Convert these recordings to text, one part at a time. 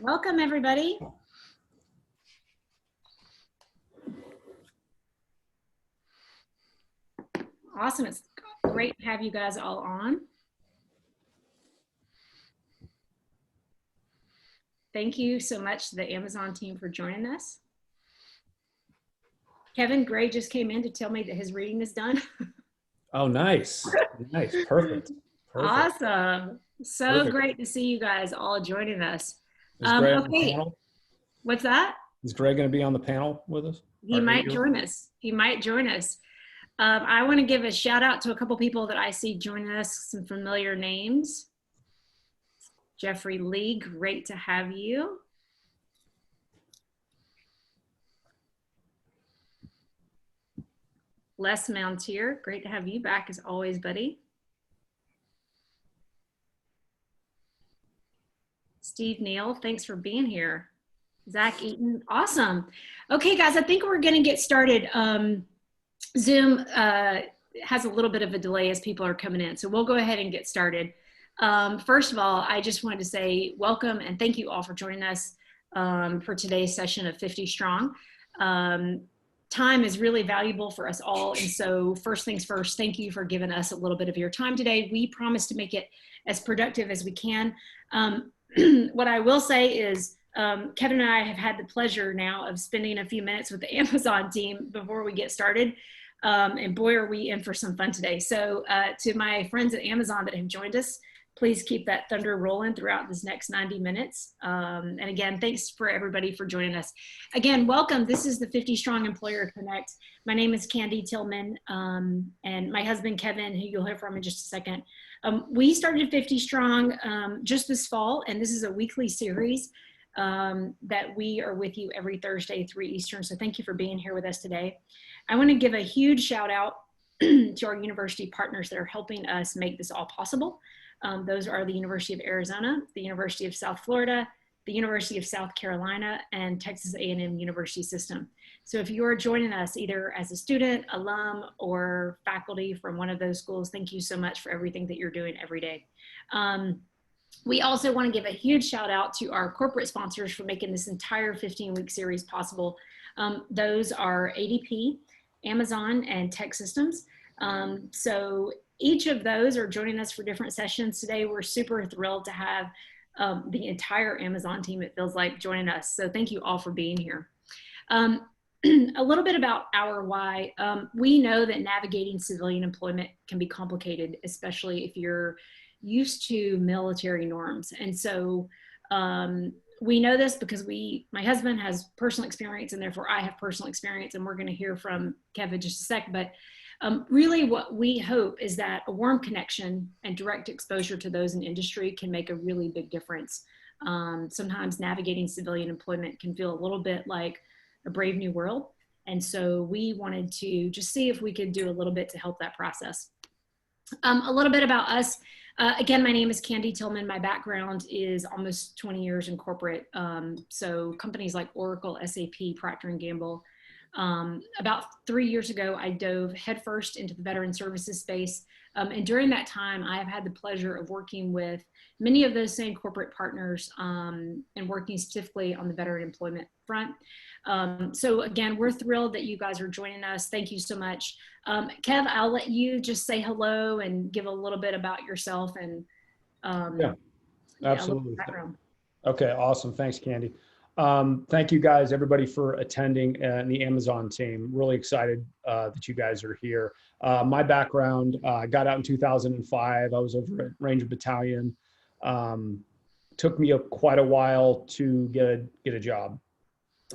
Welcome, everybody. Awesome. It's great to have you guys all on. Thank you so much to the Amazon team for joining us. Kevin Gray just came in to tell me that his reading is done. Oh, nice. Nice. Perfect. Awesome. So great to see you guys all joining us. Is Greg on the panel? What's that? Is Greg going to be on the panel with us? He might join us. He might join us. I want to give a shout out to a couple people that I see joining us, some familiar names. Jeffrey Lee, great to have you. Les Mountier, great to have you back as always, buddy. Steve Neal, thanks for being here. Zach Eaton, awesome. Okay, guys, I think we're gonna get started. Zoom has a little bit of a delay as people are coming in, so we'll go ahead and get started. First of all, I just wanted to say welcome and thank you all for joining us for today's session of 50 Strong. Time is really valuable for us all, and so first things first, thank you for giving us a little bit of your time today. We promise to make it as productive as we can. What I will say is Kevin and I have had the pleasure now of spending a few minutes with the Amazon team before we get started. And boy, are we in for some fun today. So to my friends at Amazon that have joined us, please keep that thunder rolling throughout this next 90 minutes. And again, thanks for everybody for joining us. Again, welcome. This is the 50 Strong Employer Connect. My name is Candy Tillman, and my husband, Kevin, who you'll hear from in just a second. We started 50 Strong just this fall, and this is a weekly series that we are with you every Thursday, 3 Eastern. So thank you for being here with us today. I want to give a huge shout out to our university partners that are helping us make this all possible. Those are the University of Arizona, the University of South Florida, the University of South Carolina, and Texas A&M University System. So if you are joining us either as a student, alum, or faculty from one of those schools, thank you so much for everything that you're doing every day. We also want to give a huge shout out to our corporate sponsors for making this entire 15-week series possible. Those are ADP, Amazon, and Tech Systems. So each of those are joining us for different sessions today. We're super thrilled to have the entire Amazon team, it feels like, joining us. So thank you all for being here. A little bit about our why. We know that navigating civilian employment can be complicated, especially if you're used to military norms. And so we know this because my husband has personal experience, and therefore I have personal experience, and we're going to hear from Kevin just a sec. But really what we hope is that a warm connection and direct exposure to those in industry can make a really big difference. Sometimes navigating civilian employment can feel a little bit like a brave new world. And so we wanted to just see if we could do a little bit to help that process. A little bit about us. Again, my name is Candy Tillman. My background is almost 20 years in corporate. So companies like Oracle, SAP, Procter & Gamble. About 3 years ago, I dove headfirst into the veteran services space. And during that time, I have had the pleasure of working with many of those same corporate partners and working specifically on the veteran employment front. So again, we're thrilled that you guys are joining us. Thank you so much. Kev, I'll let you just say hello and give a little bit about yourself and yeah, absolutely. Okay, awesome. Thanks, Candy. Thank you guys, everybody, for attending, and the Amazon team. Really excited that you guys are here. My background, I got out in 2005. I was over at Ranger Battalion. Took me quite a while to get a job.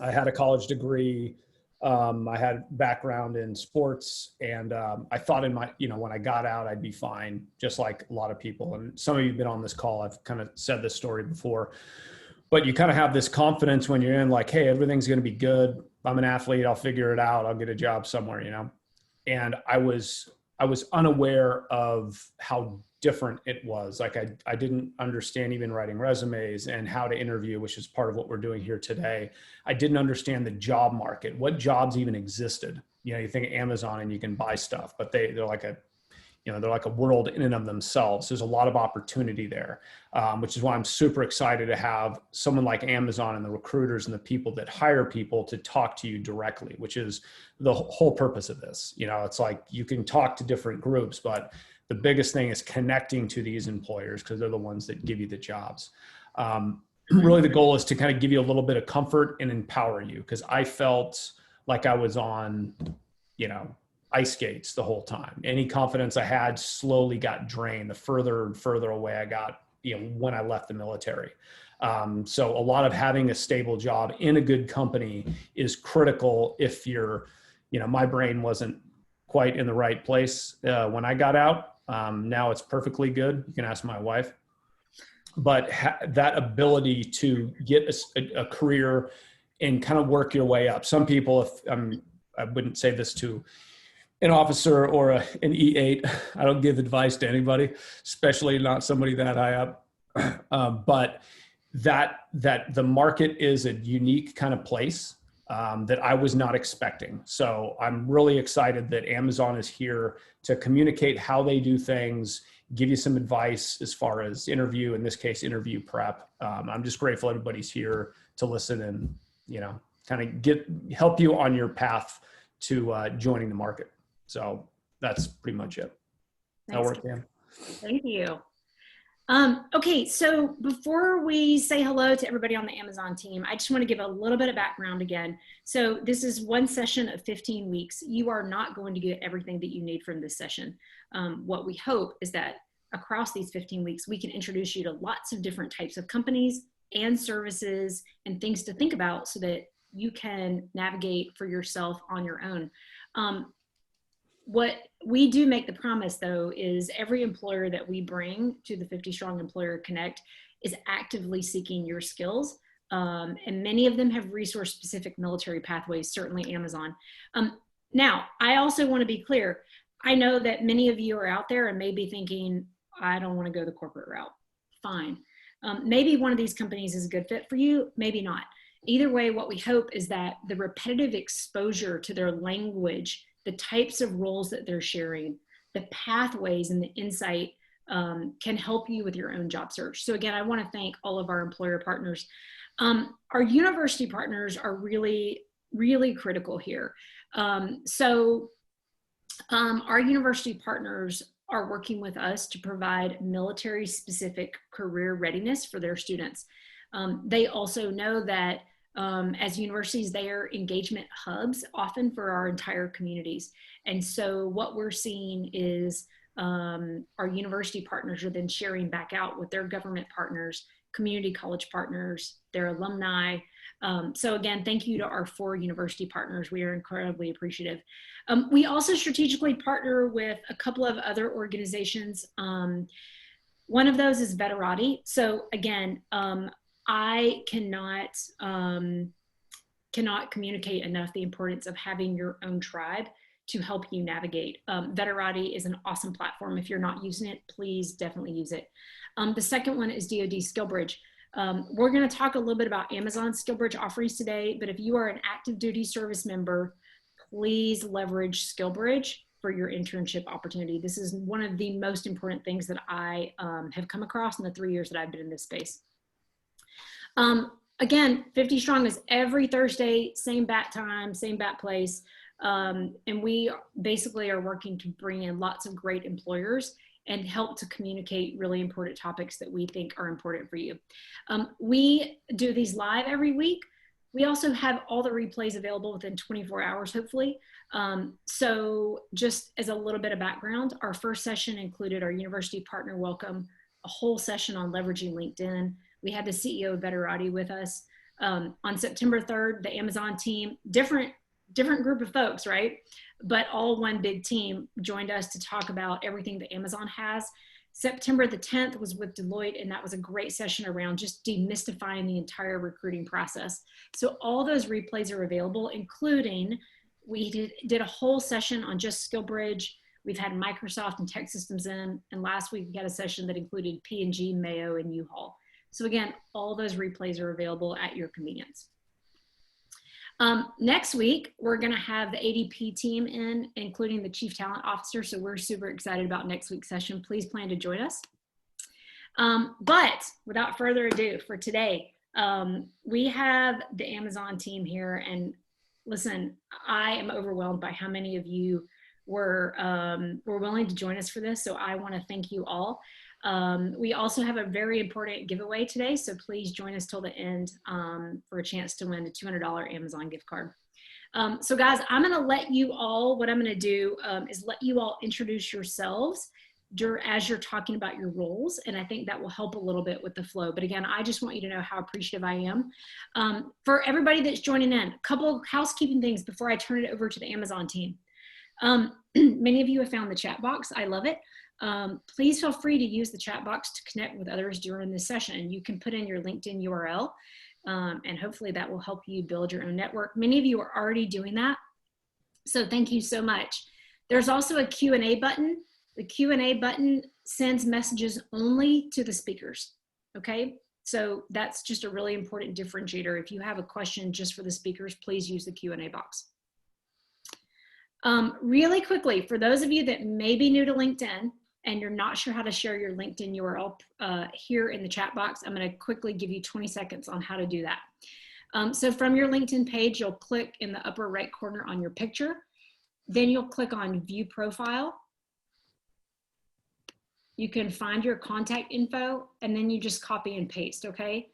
I had a college degree. I had background in sports, and I thought when I got out, I'd be fine, just like a lot of people. And some of you have been on this call. I've kind of said this story before. But you kind of have this confidence when you're in, like, hey, everything's going to be good. I'm an athlete. I'll figure it out. I'll get a job somewhere, And I was unaware of how different it was. Like I didn't understand even writing resumes and how to interview, which is part of what we're doing here today. I didn't understand the job market, what jobs even existed. You think of Amazon and you can buy stuff, but they're like they're like a world in and of themselves. There's a lot of opportunity there, which is why I'm super excited to have someone like Amazon and the recruiters and the people that hire people to talk to you directly, which is the whole purpose of this. It's like you can talk to different groups, but the biggest thing is connecting to these employers because they're the ones that give you the jobs. Really, the goal is to kind of give you a little bit of comfort and empower you, because I felt like I was on, ice skates the whole time. Any confidence I had slowly got drained the further and further away I got, when I left the military. So a lot of having a stable job in a good company is critical. If you're, my brain wasn't quite in the right place when I got out. Now it's perfectly good. You can ask my wife. But that ability to get a career and kind of work your way up. Some people, I wouldn't say this to an officer or an E8. I don't give advice to anybody, especially not somebody that high up. But that the market is a unique kind of place that I was not expecting. So I'm really excited that Amazon is here to communicate how they do things, give you some advice as far as interview, in this case, interview prep. I'm just grateful everybody's here to listen and, kind of help you on your path to joining the market. So that's pretty much it. That work, Dan? Thank you. Okay, so before we say hello to everybody on the Amazon team, I just want to give a little bit of background again. So this is one session of 15 weeks. You are not going to get everything that you need from this session. What we hope is that across these 15 weeks, we can introduce you to lots of different types of companies and services and things to think about so that you can navigate for yourself on your own. What we do make the promise, though, is every employer that we bring to the 50 Strong Employer Connect is actively seeking your skills. And many of them have resource-specific military pathways, certainly Amazon. Now, I also want to be clear. I know that many of you are out there and may be thinking, I don't want to go the corporate route. Fine. Maybe one of these companies is a good fit for you, maybe not. Either way, what we hope is that the repetitive exposure to their language, the types of roles that they're sharing, the pathways and the insight can help you with your own job search. So again, I want to thank all of our employer partners. Our university partners are really, really critical here. Our university partners are working with us to provide military-specific career readiness for their students. They also know that as universities, they are engagement hubs often for our entire communities. And so what we're seeing is our university partners are then sharing back out with their government partners, community college partners, their alumni. So again, thank you to our 4 university partners. We are incredibly appreciative. We also strategically partner with a couple of other organizations. One of those is Veterati. So again, I cannot communicate enough the importance of having your own tribe to help you navigate. Veterati is an awesome platform. If you're not using it, please definitely use it. The second one is DoD SkillBridge. We're going to talk a little bit about Amazon SkillBridge offerings today, but if you are an active duty service member, please leverage SkillBridge for your internship opportunity. This is one of the most important things that I have come across in the 3 years that I've been in this space. Again, 50 Strong is every Thursday, same bat time, same bat place. And we basically are working to bring in lots of great employers and help to communicate really important topics that we think are important for you. We do these live every week. We also have all the replays available within 24 hours, hopefully. So just as a little bit of background, our first session included our university partner welcome, a whole session on leveraging LinkedIn. We had the CEO of Veterati with us. On September 3rd, the Amazon team, different group of folks, right? But all one big team joined us to talk about everything that Amazon has. September the 10th was with Deloitte, and that was a great session around just demystifying the entire recruiting process. So all those replays are available, including we did a whole session on just SkillBridge. We've had Microsoft and Tech Systems in, and last week we had a session that included P&G, Mayo, and U-Haul. So again, all those replays are available at your convenience. Next week, we're going to have the ADP team in, including the Chief Talent Officer. So we're super excited about next week's session. Please plan to join us. But without further ado, for today, we have the Amazon team here. And listen, I am overwhelmed by how many of you were willing to join us for this. So I want to thank you all. We also have a very important giveaway today, so please join us till the end for a chance to win a $200 Amazon gift card. So guys, I'm going to let you all, what I'm going to do is let you all introduce yourselves as you're talking about your roles, and I think that will help a little bit with the flow. But again, I just want you to know how appreciative I am. For everybody that's joining in, a couple of housekeeping things before I turn it over to the Amazon team. Many of you have found the chat box. I love it. Please feel free to use the chat box to connect with others during this session. You can put in your LinkedIn URL, and hopefully that will help you build your own network. Many of you are already doing that, so thank you so much. There's also a Q&A button. The Q&A button sends messages only to the speakers, okay? So that's just a really important differentiator. If you have a question just for the speakers, please use the Q&A box. Really quickly, for those of you that may be new to LinkedIn and you're not sure how to share your LinkedIn URL here in the chat box, I'm going to quickly give you 20 seconds on how to do that. So from your LinkedIn page, you'll click in the upper right corner on your picture. Then you'll click on View Profile. You can find your contact info, and then you just copy and paste, okay?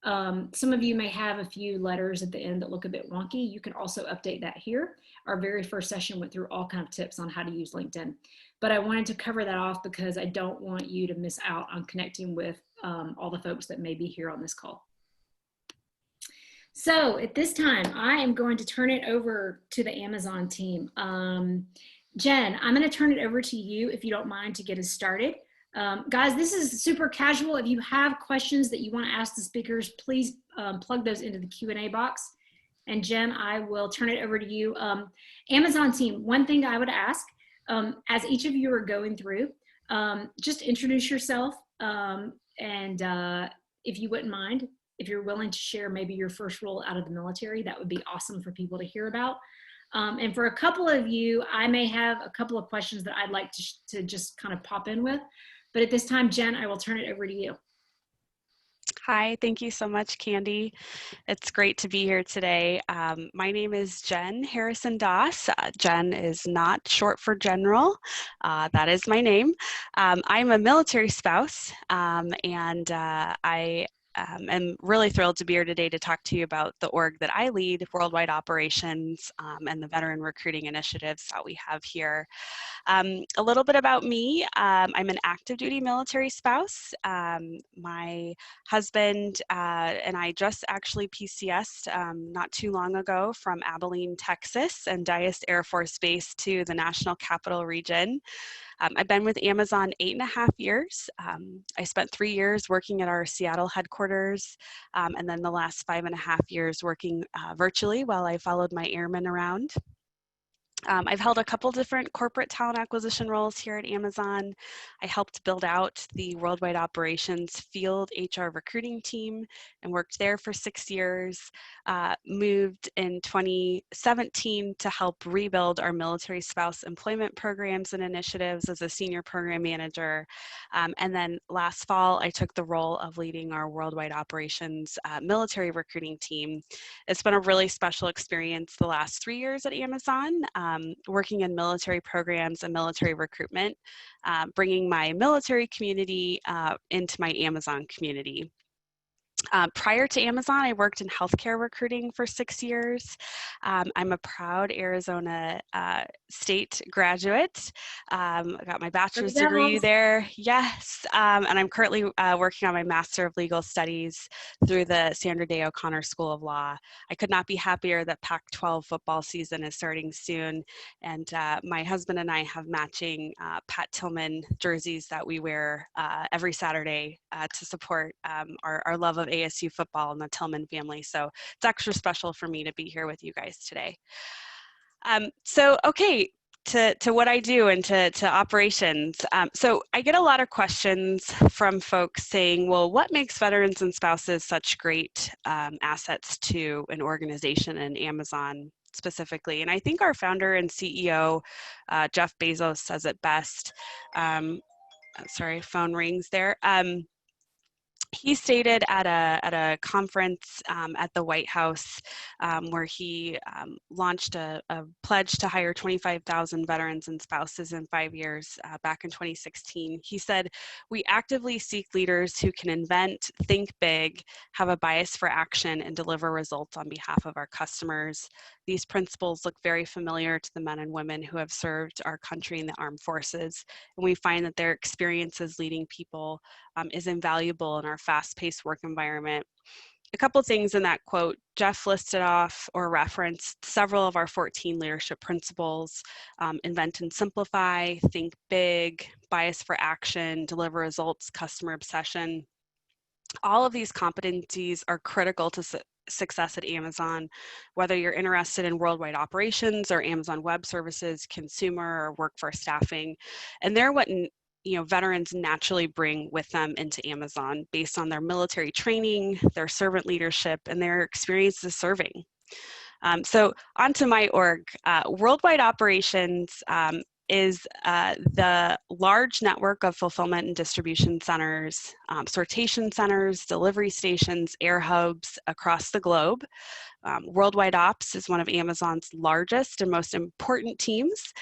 Some of you may have a few letters at the end that look a bit wonky. You can also update that here. Our very first session went through all kinds of tips on how to use LinkedIn. But I wanted to cover that off because I don't want you to miss out on connecting with all the folks that may be here on this call. So at this time, I am going to turn it over to the Amazon team. Jen, I'm going to turn it over to you, if you don't mind, to get us started. Guys, this is super casual. If you have questions that you want to ask the speakers, please plug those into the Q&A box. And Jen, I will turn it over to you. Amazon team, one thing I would ask, as each of you are going through, just introduce yourself. And if you wouldn't mind, if you're willing to share maybe your first role out of the military, that would be awesome for people to hear about. And for a couple of you, I may have a couple of questions that I'd like to just kind of pop in with. But at this time, Jen, I will turn it over to you. Hi, thank you so much, Candy. It's great to be here today. My name is Jen Harrison Doss. Jen is not short for general. That is my name. I'm a military spouse, and I am really thrilled to be here today to talk to you about the org that I lead, worldwide operations, and the veteran recruiting initiatives that we have here. A little bit about me. I'm an active duty military spouse. My husband and I just actually PCS'd not too long ago from Abilene, Texas, and Dyess Air Force Base to the National Capital Region. I've been with Amazon 8.5 years. I spent 3 years working at our Seattle headquarters, and then the last 5.5 years working virtually while I followed my airmen around. I've held a couple different corporate talent acquisition roles here at Amazon. I helped build out the worldwide operations field HR recruiting team and worked there for 6 years. Moved in 2017 to help rebuild our military spouse employment programs and initiatives as a senior program manager. And then last fall, I took the role of leading our worldwide operations military recruiting team. It's been a really special experience the last 3 years at Amazon. Working in military programs and military recruitment, bringing my military community into my Amazon community. Prior to Amazon, I worked in healthcare recruiting for 6 years. I'm a proud Arizona State graduate. I got my bachelor's degree there, yes. And I'm currently working on my Master of Legal Studies through the Sandra Day O'Connor School of Law. I could not be happier that Pac-12 football season is starting soon. And my husband and I have matching Pat Tillman jerseys that we wear every Saturday to support our love of ASU football and the Tillman family. So it's extra special for me to be here with you guys today. Okay, to what I do and to operations. So I get a lot of questions from folks saying, well, what makes veterans and spouses such great assets to an organization, and Amazon specifically? And I think our founder and CEO, Jeff Bezos, says it best. Sorry, phone rings there. He stated at a conference at the White House where he launched a pledge to hire 25,000 veterans and spouses in 5 years back in 2016. He said, "We actively seek leaders who can invent, think big, have a bias for action, and deliver results on behalf of our customers. These principles look very familiar to the men and women who have served our country in the armed forces, and we find that their experiences leading people is invaluable in our fast-paced work environment." A couple things in that quote: Jeff listed off or referenced several of our 14 leadership principles: invent and simplify, think big, bias for action, deliver results, customer obsession. All of these competencies are critical to success at Amazon, whether you're interested in worldwide operations or Amazon Web Services, consumer, or workforce staffing. And they're what veterans naturally bring with them into Amazon based on their military training, their servant leadership, and their experiences serving. So onto my org. Worldwide Operations is the large network of fulfillment and distribution centers, sortation centers, delivery stations, air hubs across the globe. Worldwide Ops is one of Amazon's largest and most important teams,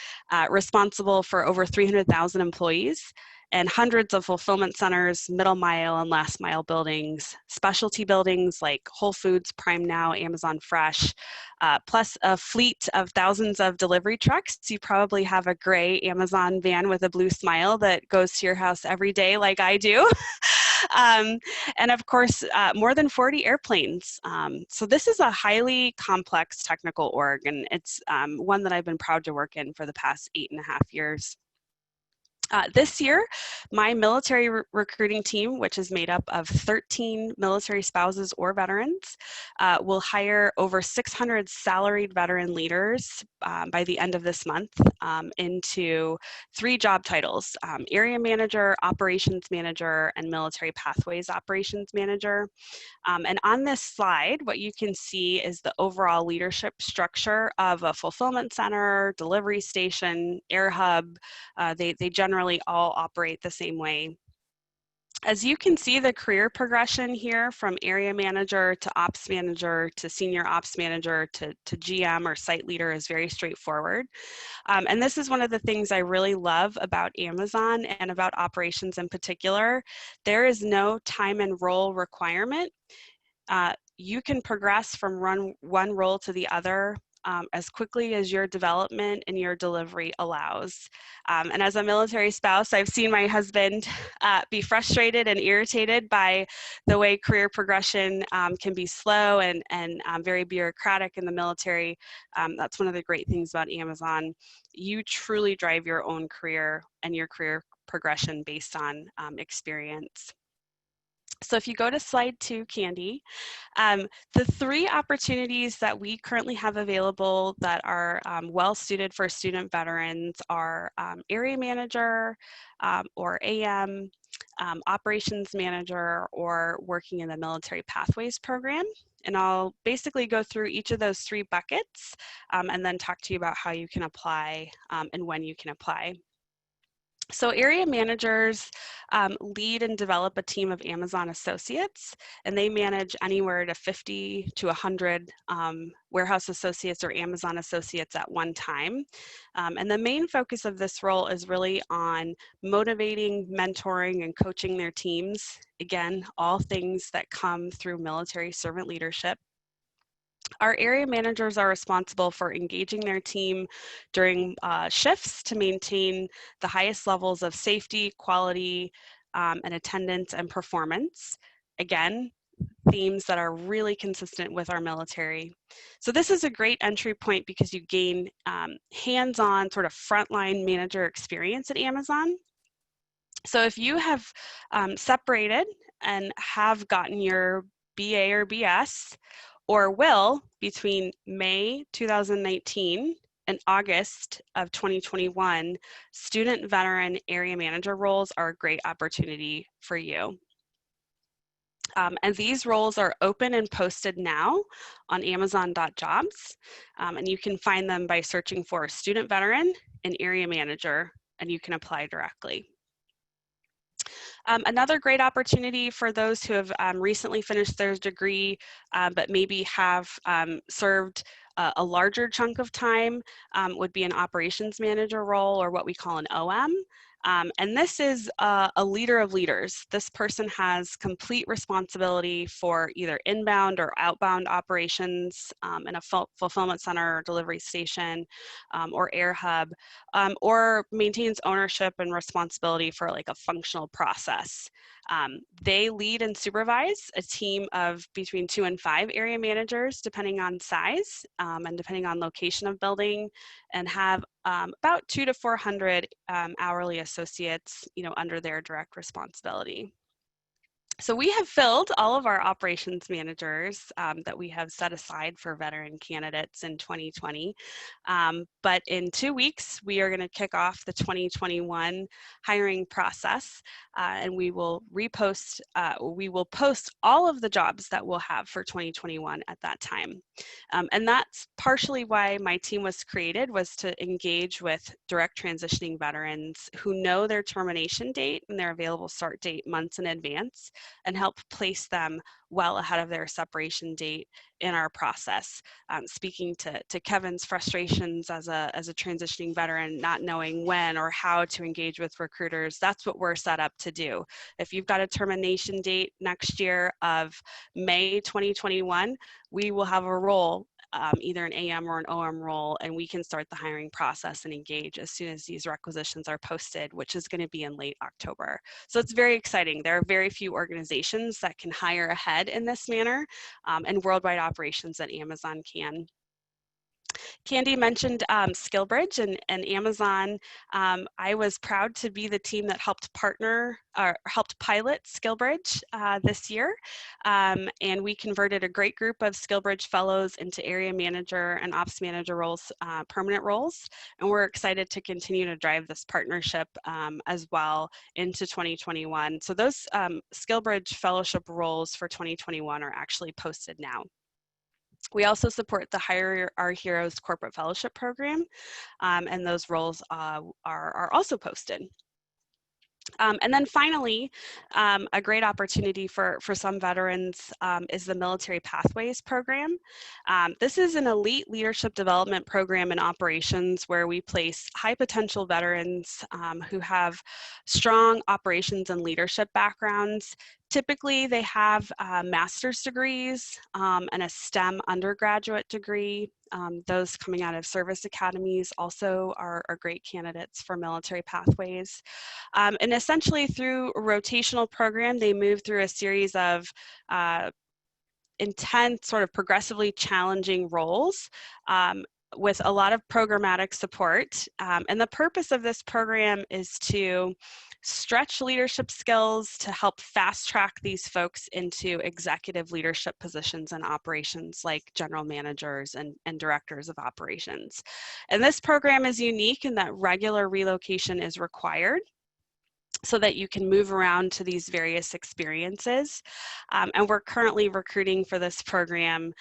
responsible for over 300,000 employees and hundreds of fulfillment centers, middle mile and last mile buildings, specialty buildings like Whole Foods, Prime Now, Amazon Fresh, plus a fleet of thousands of delivery trucks. You probably have a gray Amazon van with a blue smile that goes to your house every day like I do. And of course, more than 40 airplanes. So this is a highly complex technical org, and it's one that I've been proud to work in for the past 8.5 years. This year, my military recruiting team, which is made up of 13 military spouses or veterans, will hire over 600 salaried veteran leaders by the end of this month into 3 job titles: area manager, operations manager, and military pathways operations manager. And on this slide, what you can see is the overall leadership structure of a fulfillment center, delivery station, air hub. They generally all operate the same way. As you can see, the career progression here from area manager to ops manager to senior ops manager to GM or site leader is very straightforward. And this is one of the things I really love about Amazon and about operations in particular. There is no time and role requirement. You can progress from one role to the other as quickly as your development and your delivery allows. And as a military spouse, I've seen my husband be frustrated and irritated by the way career progression can be slow and very bureaucratic in the military. That's one of the great things about Amazon. You truly drive your own career and your career progression based on experience. So if you go to slide 2, Candy, the 3 opportunities that we currently have available that are well suited for student veterans are area manager or AM, operations manager, or working in the military pathways program. And I'll basically go through each of those 3 buckets and then talk to you about how you can apply and when you can apply. So area managers lead and develop a team of Amazon associates, and they manage anywhere to 50 to 100 warehouse associates or Amazon associates at one time. And the main focus of this role is really on motivating, mentoring, and coaching their teams. Again, all things that come through military servant leadership. Our area managers are responsible for engaging their team during shifts to maintain the highest levels of safety, quality, and attendance and performance. Again, themes that are really consistent with our military. So this is a great entry point because you gain hands-on sort of frontline manager experience at Amazon. So if you have separated and have gotten your BA or BS, or will between May 2019 in August of 2021, student veteran area manager roles are a great opportunity for you. And these roles are open and posted now on Amazon.jobs, and you can find them by searching for student veteran and area manager, and you can apply directly. Another great opportunity for those who have recently finished their degree, but maybe have served a larger chunk of time would be an operations manager role, or what we call an OM. And this is a leader of leaders. This person has complete responsibility for either inbound or outbound operations in a fulfillment center or delivery station or air hub, or maintains ownership and responsibility for like a functional process. They lead and supervise a team of between 2 and 5 area managers, depending on size and depending on location of building, and have about 200 to 400 hourly associates, under their direct responsibility. So we have filled all of our operations managers that we have set aside for veteran candidates in 2020. But in 2 weeks, we are going to kick off the 2021 hiring process, and we will post all of the jobs that we'll have for 2021 at that time. And that's partially why my team was created, was to engage with direct transitioning veterans who know their termination date and their available start date months in advance, and help place them well ahead of their separation date in our process. Speaking to Kevin's frustrations as a transitioning veteran, not knowing when or how to engage with recruiters, that's what we're set up to do. If you've got a termination date next year of May 2021, we will have a role, either an AM or an OM role, and we can start the hiring process and engage as soon as these requisitions are posted, which is going to be in late October. So it's very exciting. There are very few organizations that can hire ahead in this manner, and worldwide operations at Amazon can. Candy mentioned SkillBridge and Amazon. I was proud to be the team that helped pilot SkillBridge this year. And we converted a great group of SkillBridge fellows into area manager and ops manager roles, permanent roles. And we're excited to continue to drive this partnership as well into 2021. So those SkillBridge fellowship roles for 2021 are actually posted now. We also support the Hire Our Heroes Corporate Fellowship Program, and those roles are also posted. And then finally, a great opportunity for some veterans is the Military Pathways Program. This is an elite leadership development program in operations where we place high potential veterans who have strong operations and leadership backgrounds. Typically, they have master's degrees and a STEM undergraduate degree. Those coming out of service academies also are great candidates for military pathways. And essentially through a rotational program, they move through a series of intense, sort of progressively challenging roles with a lot of programmatic support. And the purpose of this program is to stretch leadership skills to help fast track these folks into executive leadership positions and operations like general managers and directors of operations. And this program is unique in that regular relocation is required, so that you can move around to these various experiences. And we're currently recruiting for this program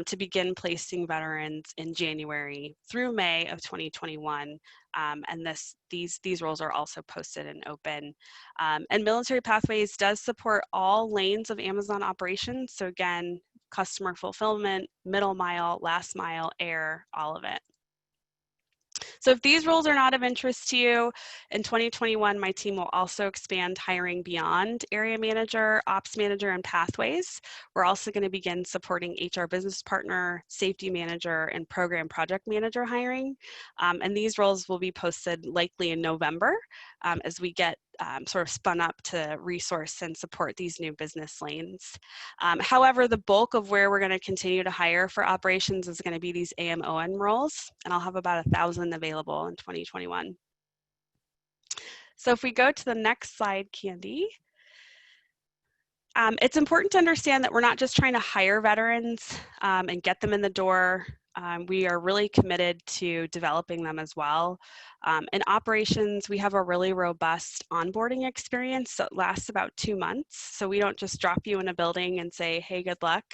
to begin placing veterans in January through May of 2021. And these roles are also posted and open. And Military Pathways does support all lanes of Amazon operations. So again, customer fulfillment, middle mile, last mile, air, all of it. So if these roles are not of interest to you, in 2021, my team will also expand hiring beyond area manager, ops manager, and pathways. We're also going to begin supporting HR business partner, safety manager, and program project manager hiring. And these roles will be posted likely in November as we get sort of spun up to resource and support these new business lanes. However, the bulk of where we're going to continue to hire for operations is going to be these AM/ON roles, and I'll have about 1,000 available in 2021. So if we go to the next slide, Candy. It's important to understand that we're not just trying to hire veterans and get them in the door We are really committed to developing them as well. In operations, we have a really robust onboarding experience that lasts about 2 months. So we don't just drop you in a building and say, hey, good luck.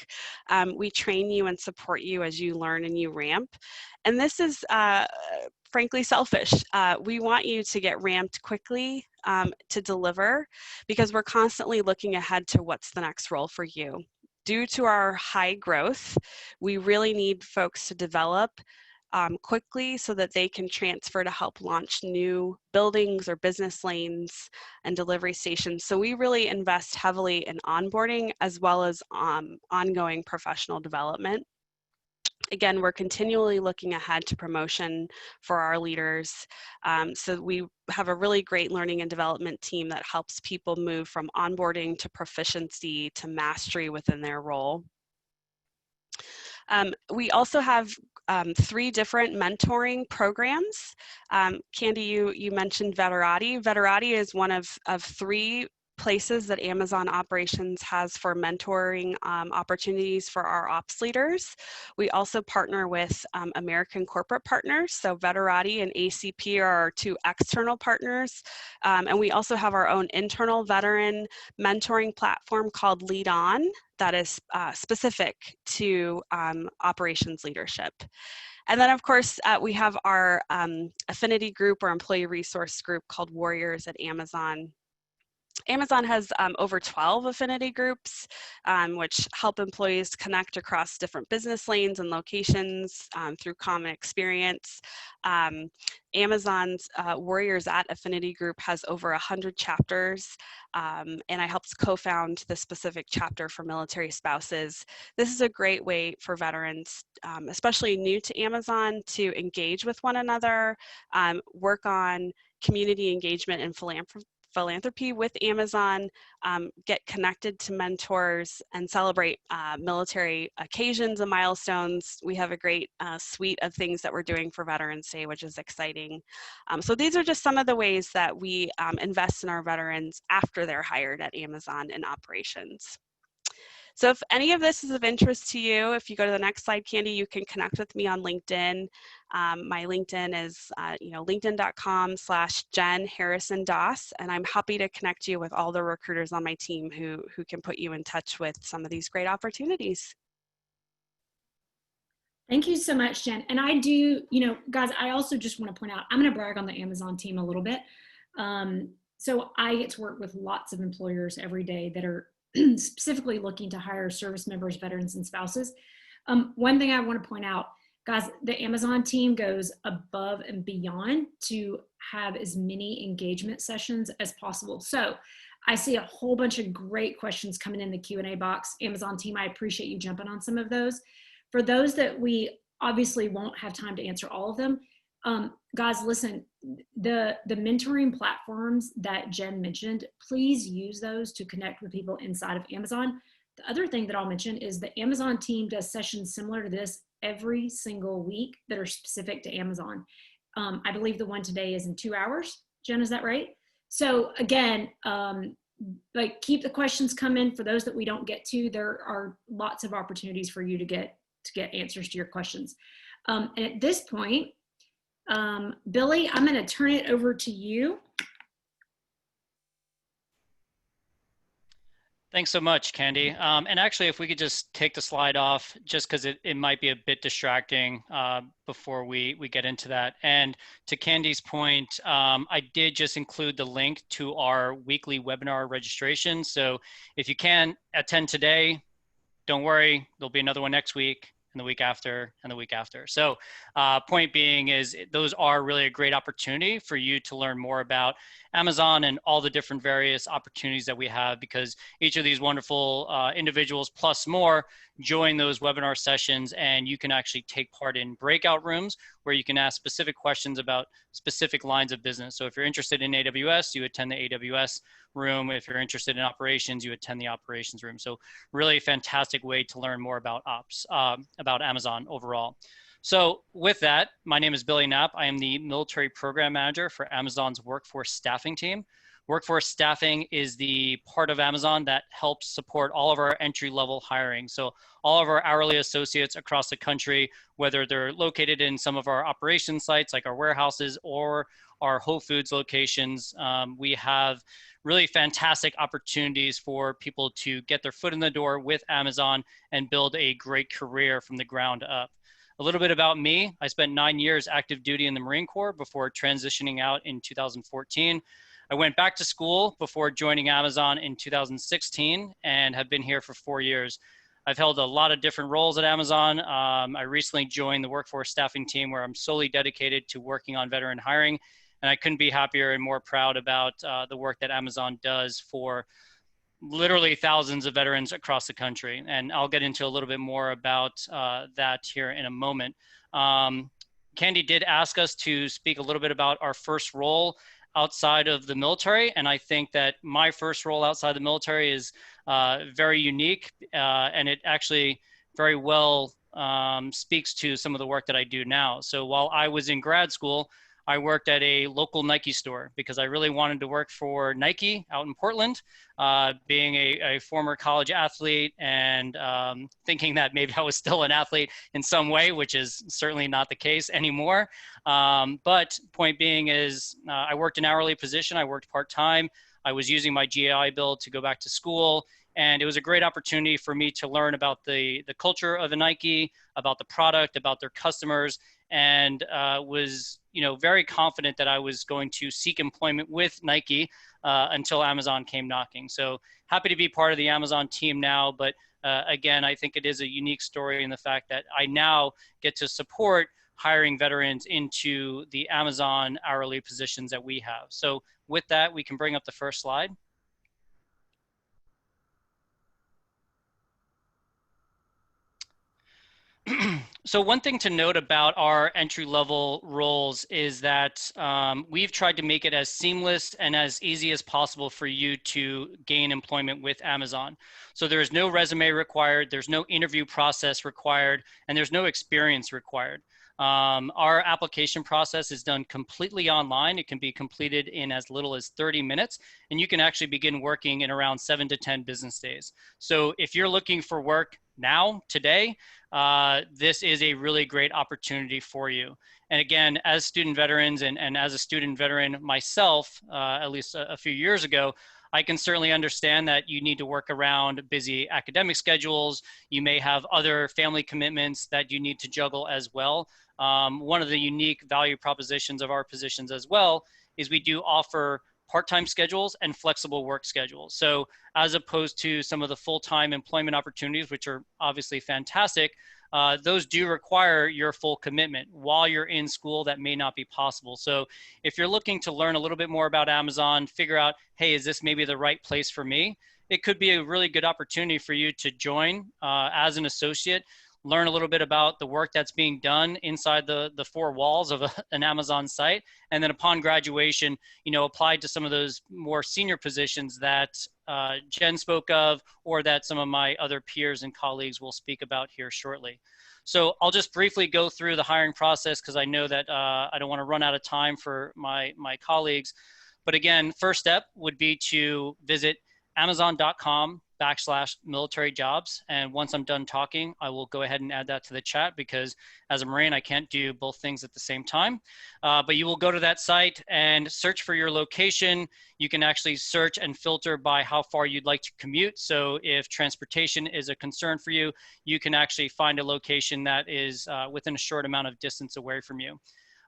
We train you and support you as you learn and you ramp. And this is frankly selfish. We want you to get ramped quickly to deliver, because we're constantly looking ahead to what's the next role for you. Due to our high growth, we really need folks to develop quickly so that they can transfer to help launch new buildings or business lanes and delivery stations. So we really invest heavily in onboarding as well as ongoing professional development. Again, we're continually looking ahead to promotion for our leaders. So we have a really great learning and development team that helps people move from onboarding to proficiency to mastery within their role. We also have 3 different mentoring programs. Candy, you mentioned Veterati. Veterati is one of 3 places that Amazon Operations has for mentoring opportunities for our ops leaders. We also partner with American corporate partners. So Veterati and ACP are our 2 external partners. And we also have our own internal veteran mentoring platform called Lead On that is specific to operations leadership. And then, of course, we have our affinity group or employee resource group called Warriors at Amazon. Amazon has over 12 affinity groups, which help employees connect across different business lanes and locations through common experience. Amazon's Warriors at Affinity Group has over 100 chapters, and I helped co-found the specific chapter for military spouses. This is a great way for veterans, especially new to Amazon, to engage with one another, work on community engagement and philanthropy with Amazon, get connected to mentors, and celebrate military occasions and milestones. We have a great suite of things that we're doing for Veterans Day, which is exciting. So these are just some of the ways that we invest in our veterans after they're hired at Amazon in operations. So if any of this is of interest to you, if you go to the next slide, Candy, you can connect with me on LinkedIn. My LinkedIn is linkedin.com/Jen Harrison Doss, and I'm happy to connect you with all the recruiters on my team who can put you in touch with some of these great opportunities. Thank you so much, Jen. And I do, guys, I also just want to point out, I'm going to brag on the Amazon team a little bit. So I get to work with lots of employers every day that are specifically looking to hire service members, veterans, and spouses. One thing I want to point out, guys, the Amazon team goes above and beyond to have as many engagement sessions as possible. So I see a whole bunch of great questions coming in the Q&A box. Amazon team, I appreciate you jumping on some of those. For those that we obviously won't have time to answer all of them, guys, listen, the mentoring platforms that Jen mentioned, please use those to connect with people inside of Amazon. The other thing that I'll mention is the Amazon team does sessions similar to this every single week that are specific to Amazon. I believe the one today is in 2 hours. Jen, is that right? So again, keep the questions coming. For those that we don't get to, there are lots of opportunities for you to get answers to your questions. And at this point, Billy, I'm going to turn it over to you. Thanks so much, Candy. And actually, if we could just take the slide off, just because it might be a bit distracting before we get into that. And to Candy's point, I did just include the link to our weekly webinar registration. So if you can attend today, don't worry, there'll be another one next week, and the week after, and the week after. So point being is those are really a great opportunity for you to learn more about Amazon and all the different various opportunities that we have, because each of these wonderful individuals plus more join those webinar sessions, and you can actually take part in breakout rooms where you can ask specific questions about specific lines of business. So if you're interested in AWS, you attend the AWS room. If you're interested in operations, you attend the operations room. So really fantastic way to learn more about ops, about Amazon overall. So with that, my name is Billy Knapp. I am the military program manager for Amazon's workforce staffing team. Workforce staffing is the part of Amazon that helps support all of our entry-level hiring. So all of our hourly associates across the country, whether they're located in some of our operation sites like our warehouses or our Whole Foods locations, we have really fantastic opportunities for people to get their foot in the door with Amazon and build a great career from the ground up. A little bit about me. I spent 9 years active duty in the Marine Corps before transitioning out in 2014. I went back to school before joining Amazon in 2016 and have been here for 4 years. I've held a lot of different roles at Amazon. I recently joined the workforce staffing team where I'm solely dedicated to working on veteran hiring. And I couldn't be happier and more proud about the work that Amazon does for literally thousands of veterans across the country. And I'll get into a little bit more about that here in a moment. Candy did ask us to speak a little bit about our first role outside of the military. And I think that my first role outside the military is very unique and it actually very well speaks to some of the work that I do now. So while I was in grad school, I worked at a local Nike store because I really wanted to work for Nike out in Portland, being a former college athlete and thinking that maybe I was still an athlete in some way, which is certainly not the case anymore. But point being is I worked an hourly position. I worked part-time. I was using my GI Bill to go back to school. And it was a great opportunity for me to learn about the culture of a Nike, about the product, about their customers, and was very confident that I was going to seek employment with Nike until Amazon came knocking. So happy to be part of the Amazon team now. But again, I think it is a unique story in the fact that I now get to support hiring veterans into the Amazon hourly positions that we have. So with that, we can bring up the first slide. So one thing to note about our entry-level roles is that we've tried to make it as seamless and as easy as possible for you to gain employment with Amazon. So there is no resume required, there's no interview process required, and there's no experience required. Our application process is done completely online. It can be completed in as little as 30 minutes, and you can actually begin working in around 7 to 10 business days. So if you're looking for work now, today, this is a really great opportunity for you. And again, as student veterans and as a student veteran myself, at least a few years ago, I can certainly understand that you need to work around busy academic schedules. You may have other family commitments that you need to juggle as well. One of the unique value propositions of our positions as well is we do offer part-time schedules and flexible work schedules. So as opposed to some of the full-time employment opportunities, which are obviously fantastic, those do require your full commitment. While you're in school, that may not be possible. So if you're looking to learn a little bit more about Amazon, figure out, hey, is this maybe the right place for me? It could be a really good opportunity for you to join as an associate, learn a little bit about the work that's being done inside the four walls of an Amazon site. And then upon graduation, apply to some of those more senior positions that Jen spoke of, or that some of my other peers and colleagues will speak about here shortly. So I'll just briefly go through the hiring process because I know that I don't want to run out of time for my colleagues. But again, first step would be to visit amazon.com/military jobs. And once I'm done talking, I will go ahead and add that to the chat because as a Marine, I can't do both things at the same time. But you will go to that site and search for your location. You can actually search and filter by how far you'd like to commute. So if transportation is a concern for you, you can actually find a location that is within a short amount of distance away from you.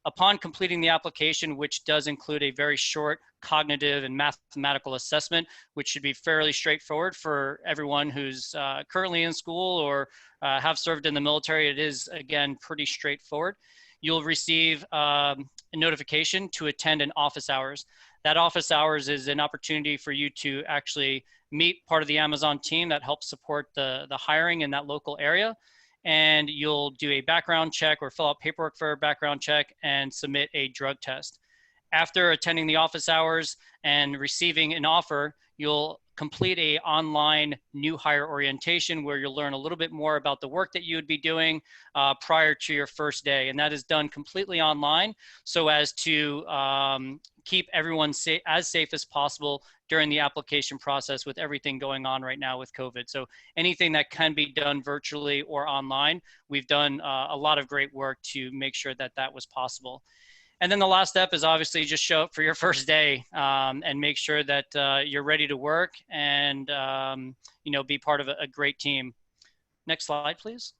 Upon completing the application, which does include a very short cognitive and mathematical assessment, which should be fairly straightforward for everyone who's currently in school or have served in the military, it is, again, pretty straightforward. You'll receive a notification to attend an office hours. That office hours is an opportunity for you to actually meet part of the Amazon team that helps support the hiring in that local area. And you'll do a background check or fill out paperwork for a background check and submit a drug test. After attending the office hours and receiving an offer, you'll complete a online new hire orientation where you'll learn a little bit more about the work that you would be doing prior to your first day. And that is done completely online so as to keep everyone as safe as possible during the application process with everything going on right now with COVID. So anything that can be done virtually or online, we've done a lot of great work to make sure that that was possible. And then the last step is obviously just show up for your first day and make sure that you're ready to work and be part of a great team. Next slide, please.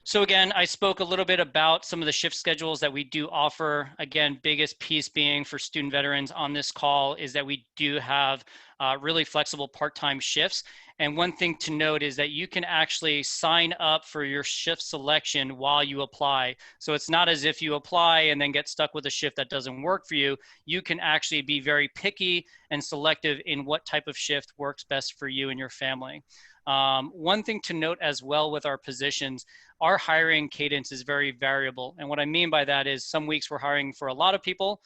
So again, I spoke a little bit about some of the shift schedules that we do offer. Again, biggest piece being for student veterans on this call is that we do have really flexible part-time shifts. And one thing to note is that you can actually sign up for your shift selection while you apply. So it's not as if you apply and then get stuck with a shift that doesn't work for you. You can actually be very picky and selective in what type of shift works best for you and your family. One thing to note as well with our positions, our hiring cadence is very variable. And what I mean by that is some weeks we're hiring for a lot of people.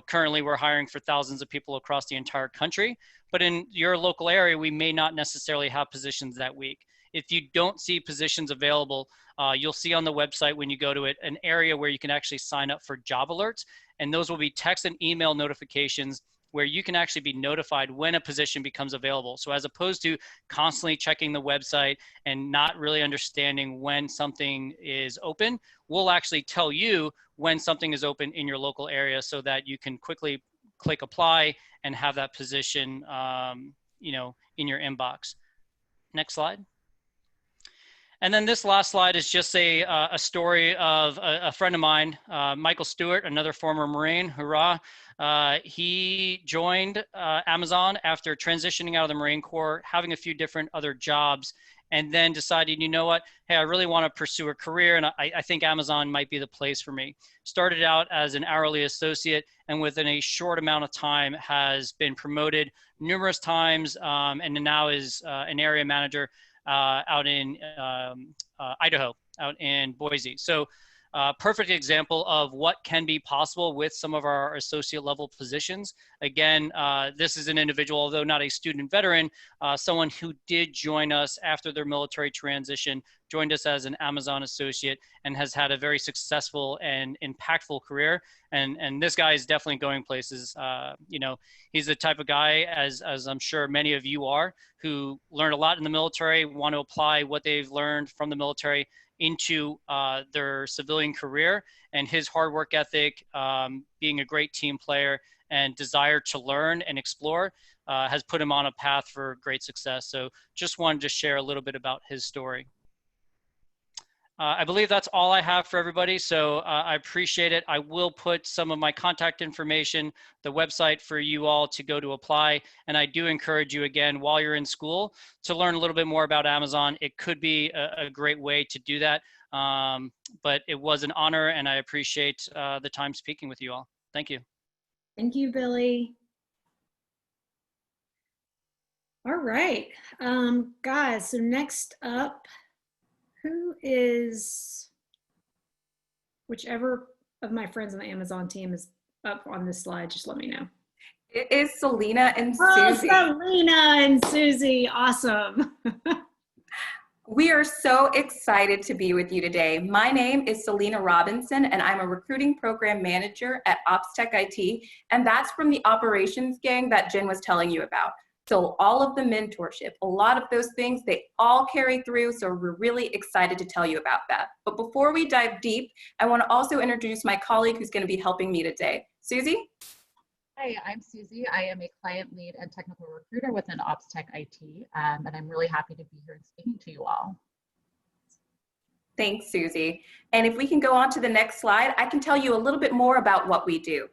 Currently we're hiring for thousands of people across the entire country, but in your local area, we may not necessarily have positions that week. If you don't see positions available, you'll see on the website when you go to it, an area where you can actually sign up for job alerts. And those will be text and email notifications where you can actually be notified when a position becomes available. So as opposed to constantly checking the website and not really understanding when something is open, we'll actually tell you when something is open in your local area so that you can quickly click apply and have that position in your inbox. Next slide. And then this last slide is just a story of a friend of mine, Michael Stewart, another former Marine, hurrah. He joined Amazon after transitioning out of the Marine Corps, having a few different other jobs, and then decided, you know what, hey, I really want to pursue a career, and I think Amazon might be the place for me. Started out as an hourly associate, and within a short amount of time has been promoted numerous times, and now is an area manager out in Idaho, out in Boise. So perfect example of what can be possible with some of our associate level positions. Again, this is an individual, although not a student veteran, someone who did join us after their military transition, joined us as an Amazon associate, and has had a very successful and impactful career. And this guy is definitely going places. He's the type of guy, as I'm sure many of you are, who learned a lot in the military, want to apply what they've learned from the military into their civilian career, and his hard work ethic, being a great team player and desire to learn and explore has put him on a path for great success. So just wanted to share a little bit about his story. I believe that's all I have for everybody, so I appreciate it. I will put some of my contact information, the website for you all to go to apply, and I do encourage you again, while you're in school, to learn a little bit more about Amazon. It could be a great way to do that, but it was an honor, and I appreciate the time speaking with you all. Thank you. Thank you, Billy. All right, guys, so next up, who is, whichever of my friends on the Amazon team is up on this slide, just let me know. It is Selena and Oh, Susie. Selena and Susie, awesome. We are so excited to be with you today. My name is Selena Robinson, and I'm a recruiting program manager at OpsTech IT, and that's from the operations gang that Jen was telling you about. So all of the mentorship, a lot of those things, they all carry through, so we're really excited to tell you about that. But before we dive deep, I want to also introduce my colleague who's going to be helping me today. Susie? Hi, I'm Susie. I am a client lead and technical recruiter within OpsTech IT, and I'm really happy to be here and speaking to you all. Thanks, Susie. And if we can go on to the next slide, I can tell you a little bit more about what we do.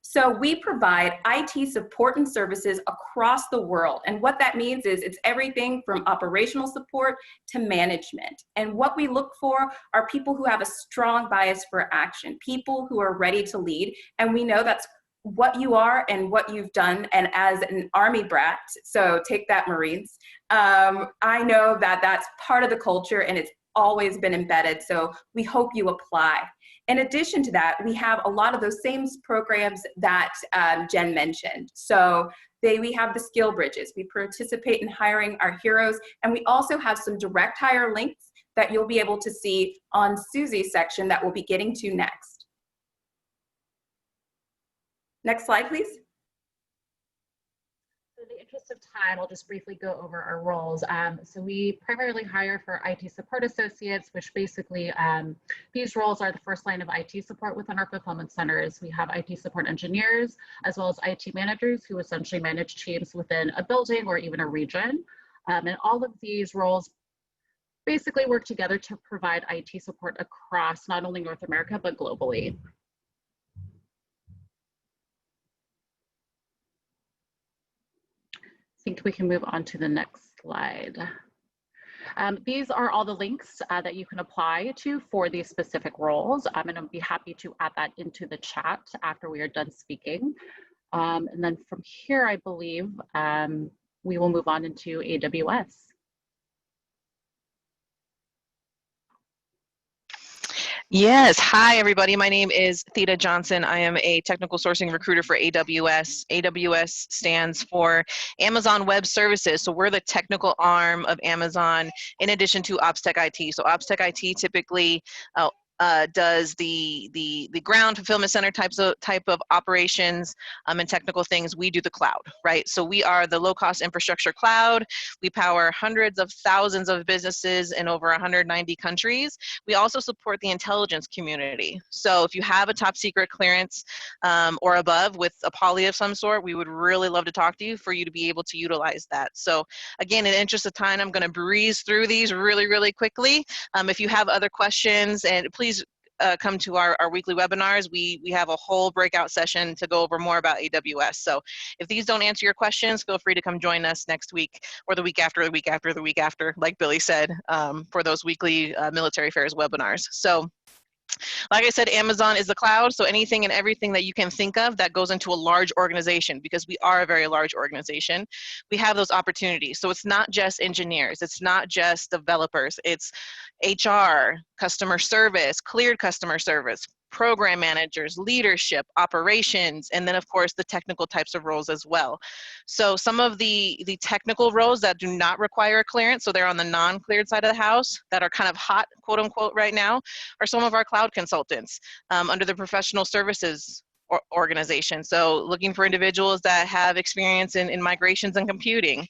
So we provide IT support and services across the world. And what that means is it's everything from operational support to management. And what we look for are people who have a strong bias for action, people who are ready to lead. And we know that's what you are and what you've done. And as an Army brat, so take that, Marines, I know that that's part of the culture and it's always been embedded. So we hope you apply. In addition to that, we have a lot of those same programs that Jen mentioned. So we have the skill bridges. We participate in hiring our heroes, and we also have some direct hire links that you'll be able to see on Susie's section that we'll be getting to next. Next slide, please. In the interest of time, I'll just briefly go over our roles. So we primarily hire for IT support associates, which basically these roles are the first line of IT support within our fulfillment centers. We have IT support engineers, as well as IT managers who essentially manage teams within a building or even a region. And all of these roles basically work together to provide IT support across not only North America, but globally. I think we can move on to the next slide. These are all the links that you can apply to for these specific roles. And I'll be happy to add that into the chat after we are done speaking. And then from here, I believe we will move on into AWS. Yes. Hi, everybody. My name is Theta Johnson. I am a technical sourcing recruiter for AWS. AWS stands for Amazon Web Services. So we're the technical arm of Amazon in addition to OpsTech IT. So OpsTech IT typically does the ground fulfillment center type of operations and technical things. We do the cloud, right? So we are the low-cost infrastructure cloud. We power hundreds of thousands of businesses in over 190 countries. We also support the intelligence community. So if you have a top secret clearance or above with a poly of some sort, we would really love to talk to you for you to be able to utilize that. So again, in the interest of time, I'm going to breeze through these really, really quickly. If you have other questions, and please come to our weekly webinars. We have a whole breakout session to go over more about AWS. So if these don't answer your questions, feel free to come join us next week or the week after, the week after, the week after, like Billy said, for those weekly military affairs webinars. So like I said, Amazon is the cloud, so anything and everything that you can think of that goes into a large organization, because we are a very large organization, we have those opportunities. So it's not just engineers, it's not just developers, it's HR, customer service, cleared customer service, program managers, leadership, operations, and then of course the technical types of roles as well. So some of the technical roles that do not require a clearance, so they're on the non-cleared side of the house, that are kind of hot, quote unquote, right now, are some of our cloud consultants under the professional services organization. So looking for individuals that have experience in migrations and computing.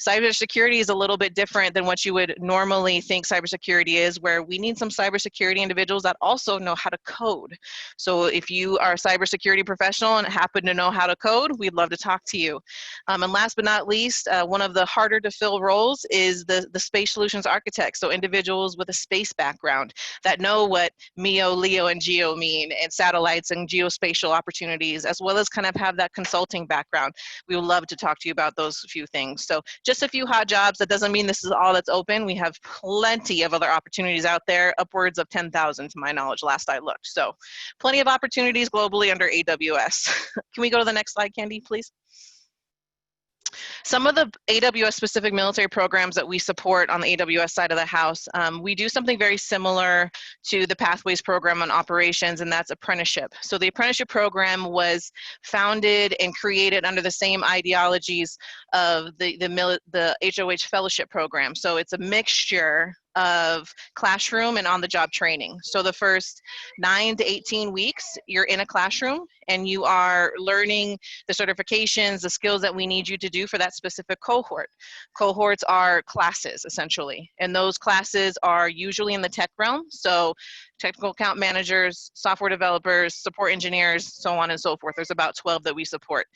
Cybersecurity is a little bit different than what you would normally think cybersecurity is, where we need some cybersecurity individuals that also know how to code. So if you are a cybersecurity professional and happen to know how to code, we'd love to talk to you. And last but not least, one of the harder to fill roles is the space solutions architect. So individuals with a space background that know what MEO, LEO, and GEO mean, and satellites and geospatial opportunities, as well as kind of have that consulting background. We would love to talk to you about those few things. So just a few hot jobs. That doesn't mean this is all that's open. We have plenty of other opportunities out there, upwards of 10,000 to my knowledge, last I looked. So plenty of opportunities globally under AWS. Can we go to the next slide, Candy, please? Some of the AWS specific military programs that we support on the AWS side of the house, we do something very similar to the Pathways program on operations, and that's apprenticeship. So the apprenticeship program was founded and created under the same ideologies of the HOH fellowship program. So it's a mixture of classroom and on-the-job training. So the first 9 to 18 weeks, you're in a classroom and you are learning the certifications, the skills that we need you to do for that specific cohort. Cohorts are classes, essentially, and those classes are usually in the tech realm. So technical account managers, software developers, support engineers, so on and so forth. There's about 12 that we support.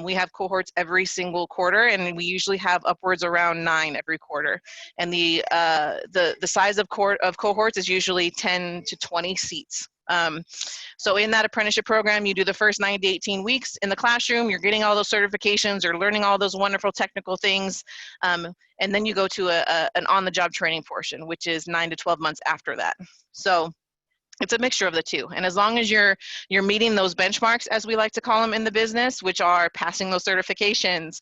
We have cohorts every single quarter, and we usually have upwards around 9 every quarter. And the size of cohorts is usually 10 to 20 seats. So in that apprenticeship program, you do the first 9 to 18 weeks in the classroom, you're getting all those certifications, you're learning all those wonderful technical things, and then you go to an on-the-job training portion, which is 9 to 12 months after that. So it's a mixture of the two. And as long as you're meeting those benchmarks, as we like to call them in the business, which are passing those certifications,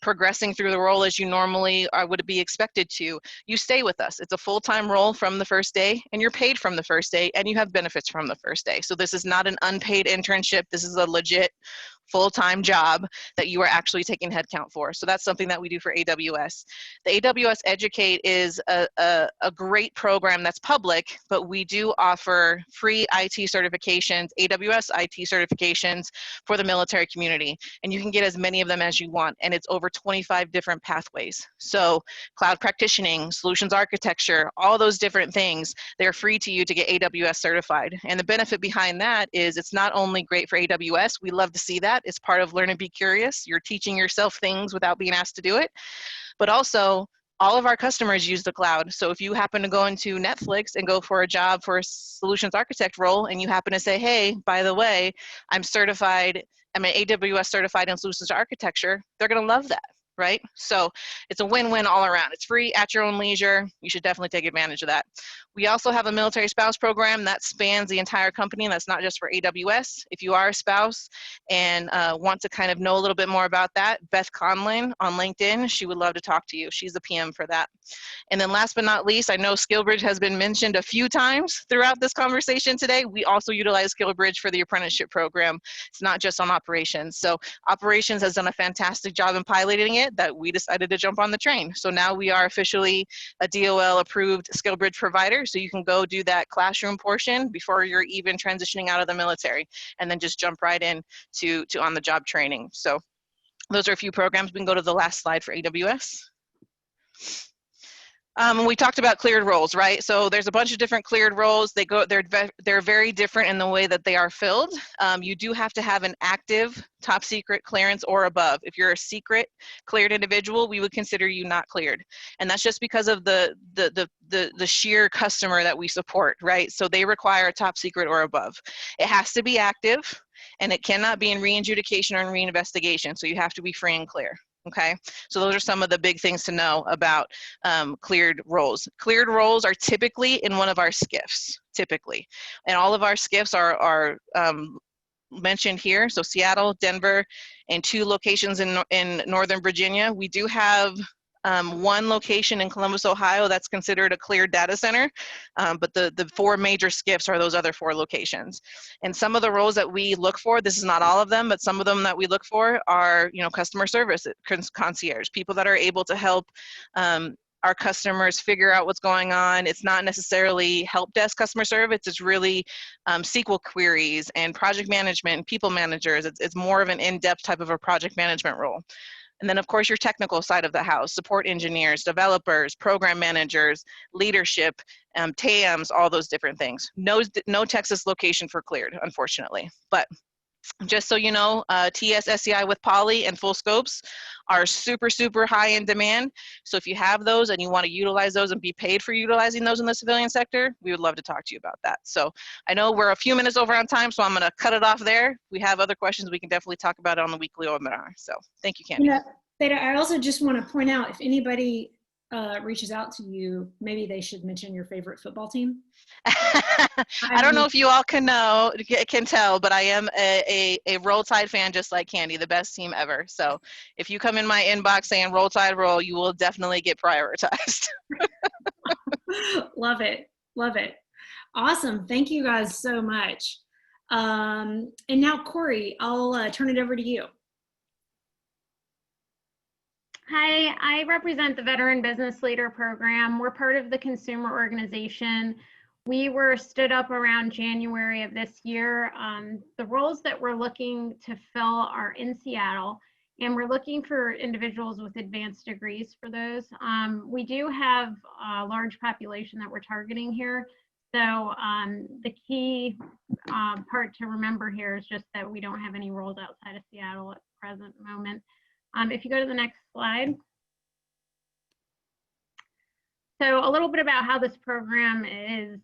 progressing through the role as you normally would be expected to, you stay with us. It's a full-time role from the first day, and you're paid from the first day, and you have benefits from the first day. So this is not an unpaid internship. This is a legit full-time job that you are actually taking headcount for. So that's something that we do for AWS. The AWS Educate is a great program that's public, but we do offer free IT certifications, AWS IT certifications for the military community. And you can get as many of them as you want. And it's over 25 different pathways. So cloud practitioning, solutions architecture, all those different things, they're free to you to get AWS certified. And the benefit behind that is it's not only great for AWS, we love to see that. It's part of Learn and Be Curious. You're teaching yourself things without being asked to do it. But also, all of our customers use the cloud. So if you happen to go into Netflix and go for a job for a solutions architect role, and you happen to say, hey, by the way, I'm an AWS certified in solutions architecture, they're gonna love that, right? So it's a win-win all around. It's free at your own leisure. You should definitely take advantage of that. We also have a military spouse program that spans the entire company, and that's not just for AWS. If you are a spouse and want to kind of know a little bit more about that, Beth Conlin on LinkedIn, she would love to talk to you. She's the PM for that. And then last but not least, I know SkillBridge has been mentioned a few times throughout this conversation today. We also utilize SkillBridge for the apprenticeship program. It's not just on operations. So operations has done a fantastic job in piloting it that we decided to jump on the train. So now we are officially a DOL approved SkillBridge provider. So you can go do that classroom portion before you're even transitioning out of the military, and then just jump right in to on-the-job training. So those are a few programs. We can go to the last slide for AWS. We talked about cleared roles, right? So there's a bunch of different cleared roles. They're very different in the way that they are filled. You do have to have an active top secret clearance or above. If you're a secret cleared individual, we would consider you not cleared. And that's just because of the sheer customer that we support, right? So they require a top secret or above. It has to be active, and it cannot be in re-adjudication or in reinvestigation. So you have to be free and clear. Okay, so those are some of the big things to know about cleared roles. Cleared roles are typically in one of our SCIFs, typically. And all of our SCIFs are mentioned here. So Seattle, Denver, and 2 locations in Northern Virginia. We do have 1 location in Columbus, Ohio that's considered a cleared data center, but the 4 major SCIFs are those other 4 locations. And some of the roles that we look for, this is not all of them, but some of them that we look for are, customer service concierge, people that are able to help our customers figure out what's going on. It's not necessarily help desk customer service, it's really SQL queries and project management, people managers. It's more of an in-depth type of a project management role. And then, of course, your technical side of the house, support engineers, developers, program managers, leadership, TAMs, all those different things. No Texas location for cleared, unfortunately. But just so you know, TS, SCI with Poly and full scopes are super, super high in demand. So if you have those and you want to utilize those and be paid for utilizing those in the civilian sector, we would love to talk to you about that. So I know we're a few minutes over on time, so I'm going to cut it off there. If we have other questions, we can definitely talk about it on the weekly webinar. So thank you, Candy. Theta, I also just want to point out, if anybody reaches out to you, maybe they should mention your favorite football team. I don't know if you all can tell, but I am a Roll Tide fan, just like Candy, the best team ever. So if you come in my inbox saying Roll Tide Roll, you will definitely get prioritized. Love it. Love it. Awesome. Thank you guys so much. And now, Corey, I'll turn it over to you. Hi, I represent the Veteran Business Leader Program. We're part of the consumer organization. We were stood up around January of this year. The roles that we're looking to fill are in Seattle, and we're looking for individuals with advanced degrees for those. We do have a large population that we're targeting here. So the key part to remember here is just that we don't have any roles outside of Seattle at the present moment. If you go to the next slide. So a little bit about how this program is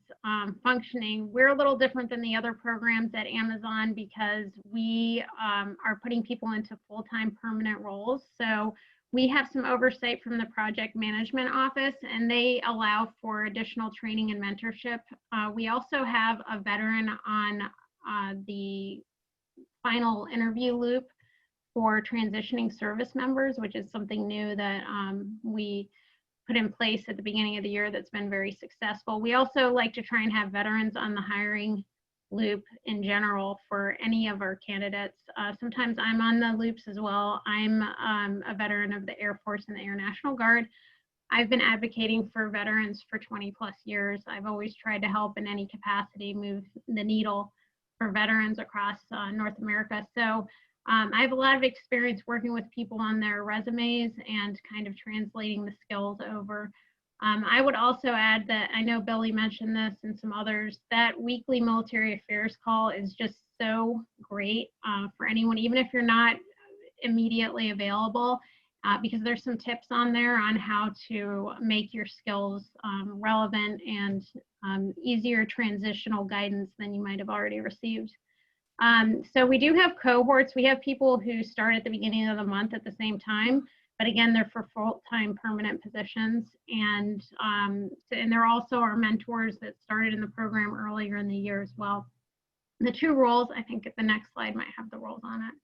functioning. We're a little different than the other programs at Amazon because we are putting people into full-time permanent roles. So we have some oversight from the project management office, and they allow for additional training and mentorship. We also have a veteran on the final interview loop for transitioning service members, which is something new that we put in place at the beginning of the year that's been very successful. We also like to try and have veterans on the hiring loop in general for any of our candidates. Sometimes I'm on the loops as well. I'm a veteran of the Air Force and the Air National Guard. I've been advocating for veterans for 20 plus years. I've always tried to help in any capacity move the needle for veterans across North America. So I have a lot of experience working with people on their resumes and kind of translating the skills over. I would also add that I know Billy mentioned this and some others, that weekly military affairs call is just so great for anyone, even if you're not immediately available, because there's some tips on there on how to make your skills relevant and easier transitional guidance than you might have already received. So we do have cohorts. We have people who start at the beginning of the month at the same time, but again, they're for full-time permanent positions. And they're also our mentors that started in the program earlier in the year as well. The two roles, I think the next slide might have the roles on it.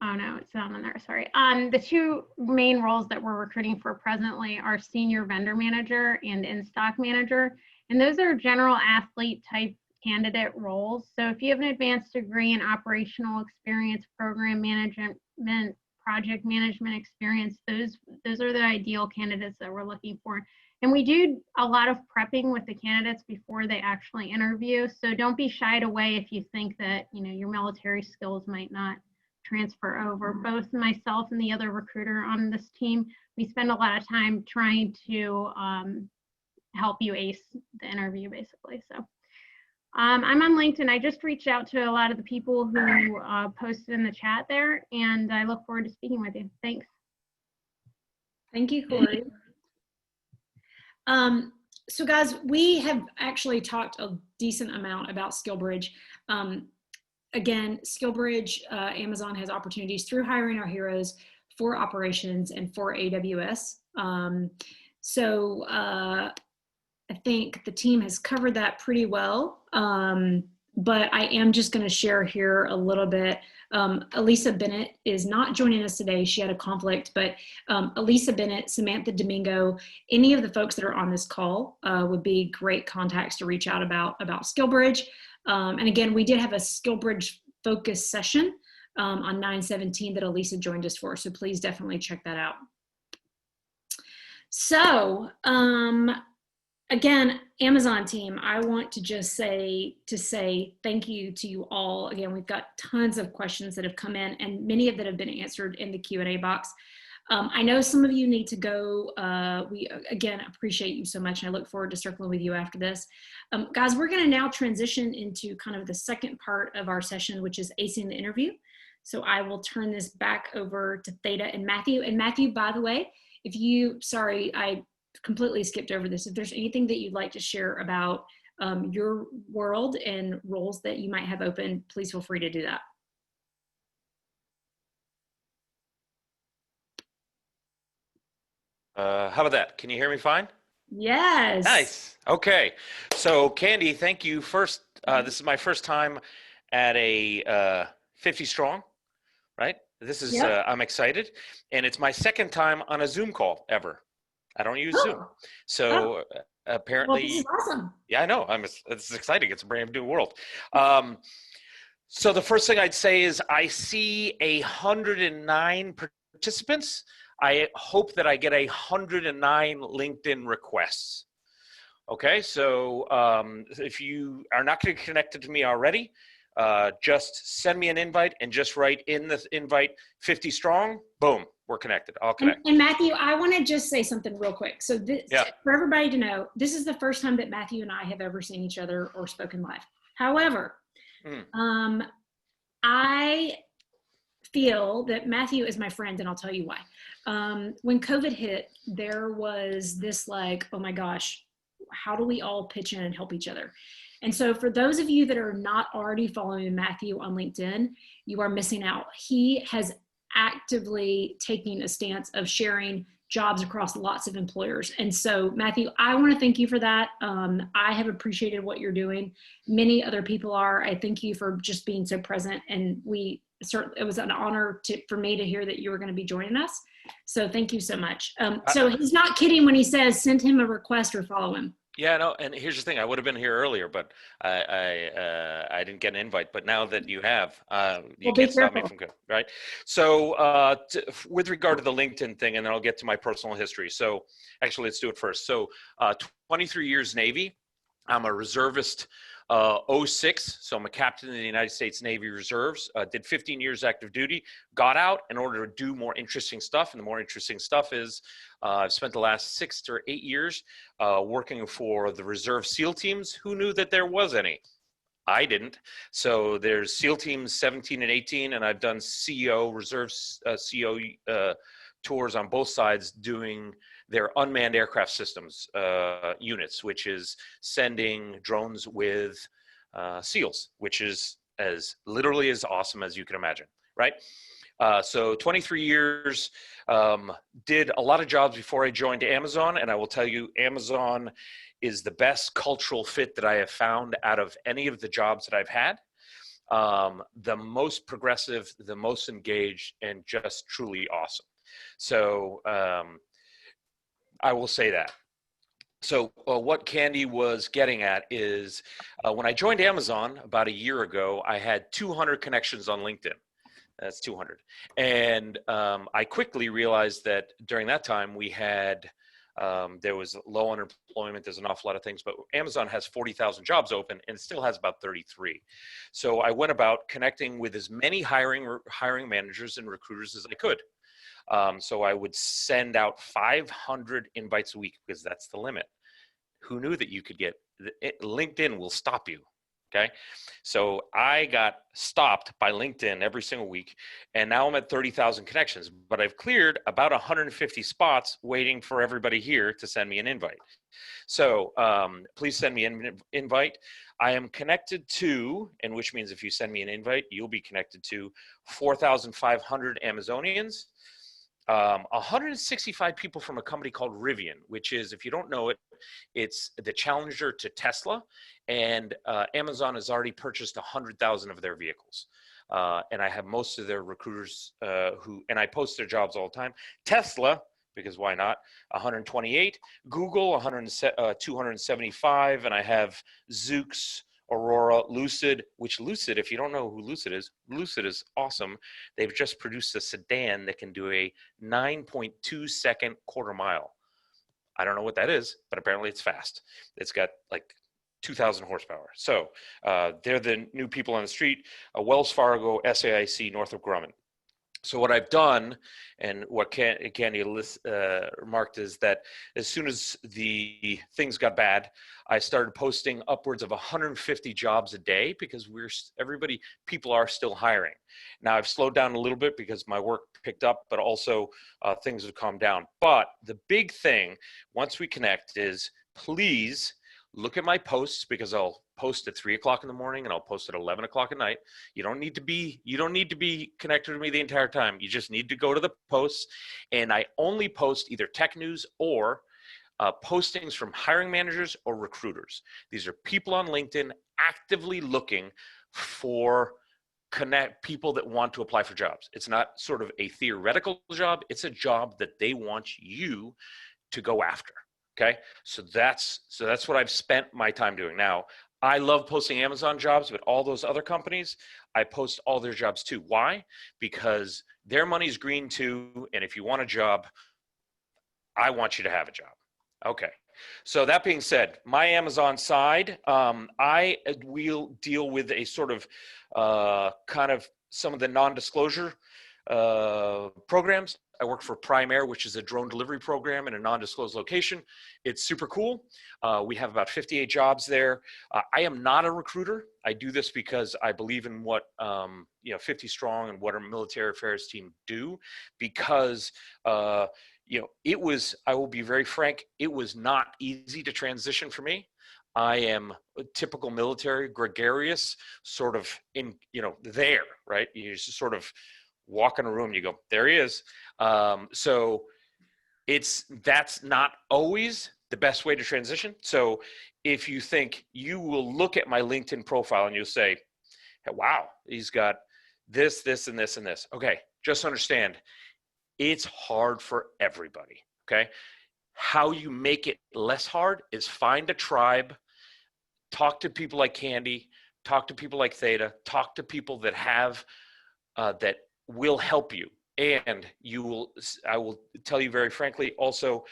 Oh no, it's not on there, sorry. The two main roles that we're recruiting for presently are senior vendor manager and in-stock manager. And those are general athlete type candidate roles. So if you have an advanced degree in operational experience, program management, project management experience, those are the ideal candidates that we're looking for. And we do a lot of prepping with the candidates before they actually interview. So don't be shied away if you think that, you know, your military skills might not transfer over. Both myself and the other recruiter on this team, we spend a lot of time trying to help you ace the interview, basically. So I'm on LinkedIn. I just reached out to a lot of the people who posted in the chat there, and I look forward to speaking with you. Thanks. Thank you, Corey. So guys, we have actually talked a decent amount about SkillBridge. Again, SkillBridge, Amazon has opportunities through Hiring Our Heroes for operations and for AWS. I think the team has covered that pretty well, but I am just going to share here a little bit. Elisa Bennett is not joining us today. She had a conflict, but Elisa Bennett, Samantha Domingo, any of the folks that are on this call would be great contacts to reach out about SkillBridge. And again, we did have a SkillBridge focus session on 9/17 that Elisa joined us for, so please definitely check that out. So, again, Amazon team, I want to just say thank you to you all. Again, we've got tons of questions that have come in, and many of that have been answered in the Q&A box. I know some of you need to go. We, again, appreciate you so much, and I look forward to circling with you after this. Guys, we're going to now transition into kind of the second part of our session, which is Acing the Interview. So I will turn this back over to Theta and Matthew. And Matthew, by the way, if you, sorry, I completely skipped over this. If there's anything that you'd like to share about your world and roles that you might have open, please feel free to do that. How about that? Can you hear me fine? Yes. Nice. Okay. So Candy, thank you. First, this is my first time at a 50 strong, right? This is, yep. I'm excited. And it's my second time on a Zoom call ever. I don't use Zoom. So apparently, well, this is awesome. Yeah, I know. It's exciting. It's a brand new world. So the first thing I'd say is I see 109 participants. I hope that I get 109 LinkedIn requests. Okay, so if you are not connected to me already, just send me an invite and just write in the invite 50 strong, boom, we're connected. I'll connect. And Matthew, I want to just say something real quick. So this, for everybody to know, this is the first time that Matthew and I have ever seen each other or spoken live. However, I feel that Matthew is my friend, and I'll tell you why. When COVID hit, there was this like, oh my gosh, how do we all pitch in and help each other? And so for those of you that are not already following Matthew on LinkedIn, you are missing out. He has actively taken a stance of sharing jobs across lots of employers. And so Matthew, I want to thank you for that. I have appreciated what you're doing. Many other people are. I thank you for just being so present, and we it was an honor for me to hear that you were going to be joining us. So thank you so much. So he's not kidding when he says send him a request or follow him. Yeah, no, and here's the thing. I would have been here earlier, but I didn't get an invite. But now that you have, you can't stop me from going, right? So with regard to the LinkedIn thing, and then I'll get to my personal history. So actually, let's do it first. So 23 years Navy. I'm a reservist 06, so I'm a captain in the United States Navy Reserves. Did 15 years active duty, got out in order to do more interesting stuff. And the more interesting stuff is I've spent the last 6 to 8 years working for the Reserve SEAL teams. Who knew that there was any? I didn't. So there's SEAL teams 17 and 18, and I've done CEO, Reserves CEO tours on both sides doing their unmanned aircraft systems units, which is sending drones with SEALs, which is literally as awesome as you can imagine, right? So 23 years, did a lot of jobs before I joined Amazon, and I will tell you, Amazon is the best cultural fit that I have found out of any of the jobs that I've had. The most progressive, the most engaged, and just truly awesome. So I will say that. So what Candy was getting at is when I joined Amazon about a year ago, I had 200 connections on LinkedIn. That's 200. And I quickly realized that during that time we had, there was low unemployment, there's an awful lot of things, but Amazon has 40,000 jobs open and it still has about 33. So I went about connecting with as many hiring managers and recruiters as I could. So I would send out 500 invites a week because that's the limit. Who knew that you could get, LinkedIn will stop you. Okay. So I got stopped by LinkedIn every single week, and now I'm at 30,000 connections, but I've cleared about 150 spots waiting for everybody here to send me an invite. So please send me an invite. I am connected to, and which means if you send me an invite, you'll be connected to 4,500 Amazonians. 165 people from a company called Rivian, which is, if you don't know it, it's the challenger to Tesla, and Amazon has already purchased 100,000 of their vehicles. And I have most of their recruiters and I post their jobs all the time. Tesla, because why not, 128, Google, 275, and I have Zoox, Aurora, Lucid, which Lucid, if you don't know who Lucid is awesome. They've just produced a sedan that can do a 9.2 second quarter mile. I don't know what that is, but apparently it's fast. It's got like 2,000 horsepower. So they're the new people on the street. Wells Fargo, SAIC, Northrop Grumman. So what I've done, and what Candy remarked, is that as soon as the things got bad, I started posting upwards of 150 jobs a day because people are still hiring. Now I've slowed down a little bit because my work picked up, but also things have calmed down. But the big thing, once we connect, is please look at my posts, because I'll post at 3 o'clock in the morning and I'll post at 11 o'clock at night. You don't need to be connected to me the entire time. You just need to go to the posts, and I only post either tech news or postings from hiring managers or recruiters. These are people on LinkedIn actively looking for people that want to apply for jobs. It's not sort of a theoretical job. It's a job that they want you to go after. Okay, so that's what I've spent my time doing. Now, I love posting Amazon jobs, but all those other companies, I post all their jobs too. Why? Because their money's green too, and if you want a job, I want you to have a job. Okay, so that being said, my Amazon side, I will deal with a sort of kind of some of the non-disclosure programs. I work for Prime Air, which is a drone delivery program in a non-disclosed location. It's super cool. We have about 58 jobs there. I am not a recruiter. I do this because I believe in what 50 Strong and what our military affairs team do. Because I will be very frank, it was not easy to transition for me. I am a typical military, gregarious, sort of there, right? You just sort of walk in a room, you go, there he is. So that's not always the best way to transition. So if you think, you will look at my LinkedIn profile and you'll say, wow, he's got this, this, and this, and this. Okay, just understand, it's hard for everybody, okay? How you make it less hard is find a tribe, talk to people like Candy, talk to people like Theta, talk to people that have, that will help you. And I will tell you very frankly, also,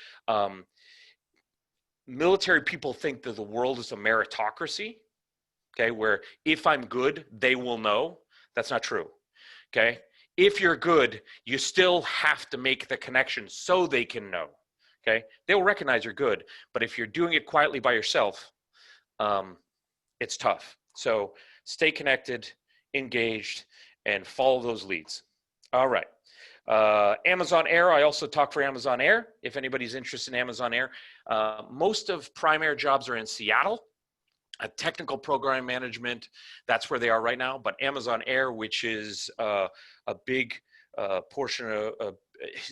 military people think that the world is a meritocracy, okay, where if I'm good, they will know. That's not true, okay? If you're good, you still have to make the connection so they can know, okay? They'll recognize you're good, but if you're doing it quietly by yourself, it's tough. So stay connected, engaged, and follow those leads. All right. Amazon Air, I also talk for Amazon Air. If anybody's interested in Amazon Air, most of Prime Air jobs are in Seattle. Technical program management, that's where they are right now. But Amazon Air, which is a big portion of,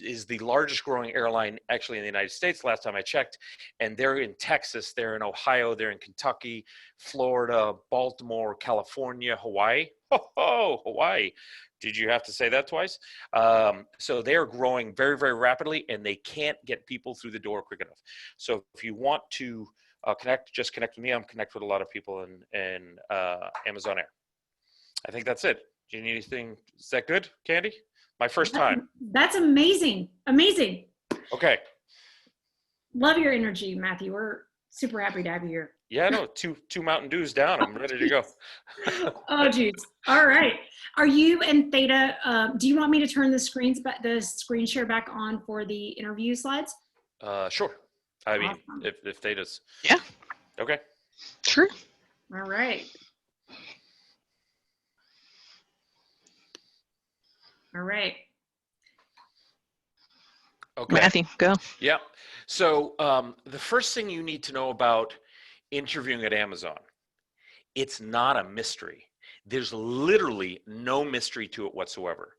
is the largest growing airline actually in the United States, last time I checked. And they're in Texas, they're in Ohio, they're in Kentucky, Florida, Baltimore, California, Hawaii. Oh, Hawaii. Did you have to say that twice? So they are growing very, very rapidly, and they can't get people through the door quick enough. So if you want to connect, just connect with me. I'm connected with a lot of people in Amazon Air. I think that's it. Do you need anything? Is that good, Candy? My first time. That's amazing. Amazing. Okay. Love your energy, Matthew. We're super happy to have you here. Yeah, no, two Mountain Dews down. I'm ready to go. Oh, geez. All right. Are you and Theta, do you want me to turn the screen share back on for the interview slides? Sure. I mean, Awesome. if Theta's. Yeah. Okay. Sure. All right. All right. Okay. Matthew, go. Yeah. So the first thing you need to know about interviewing at Amazon, it's not a mystery. There's literally no mystery to it whatsoever.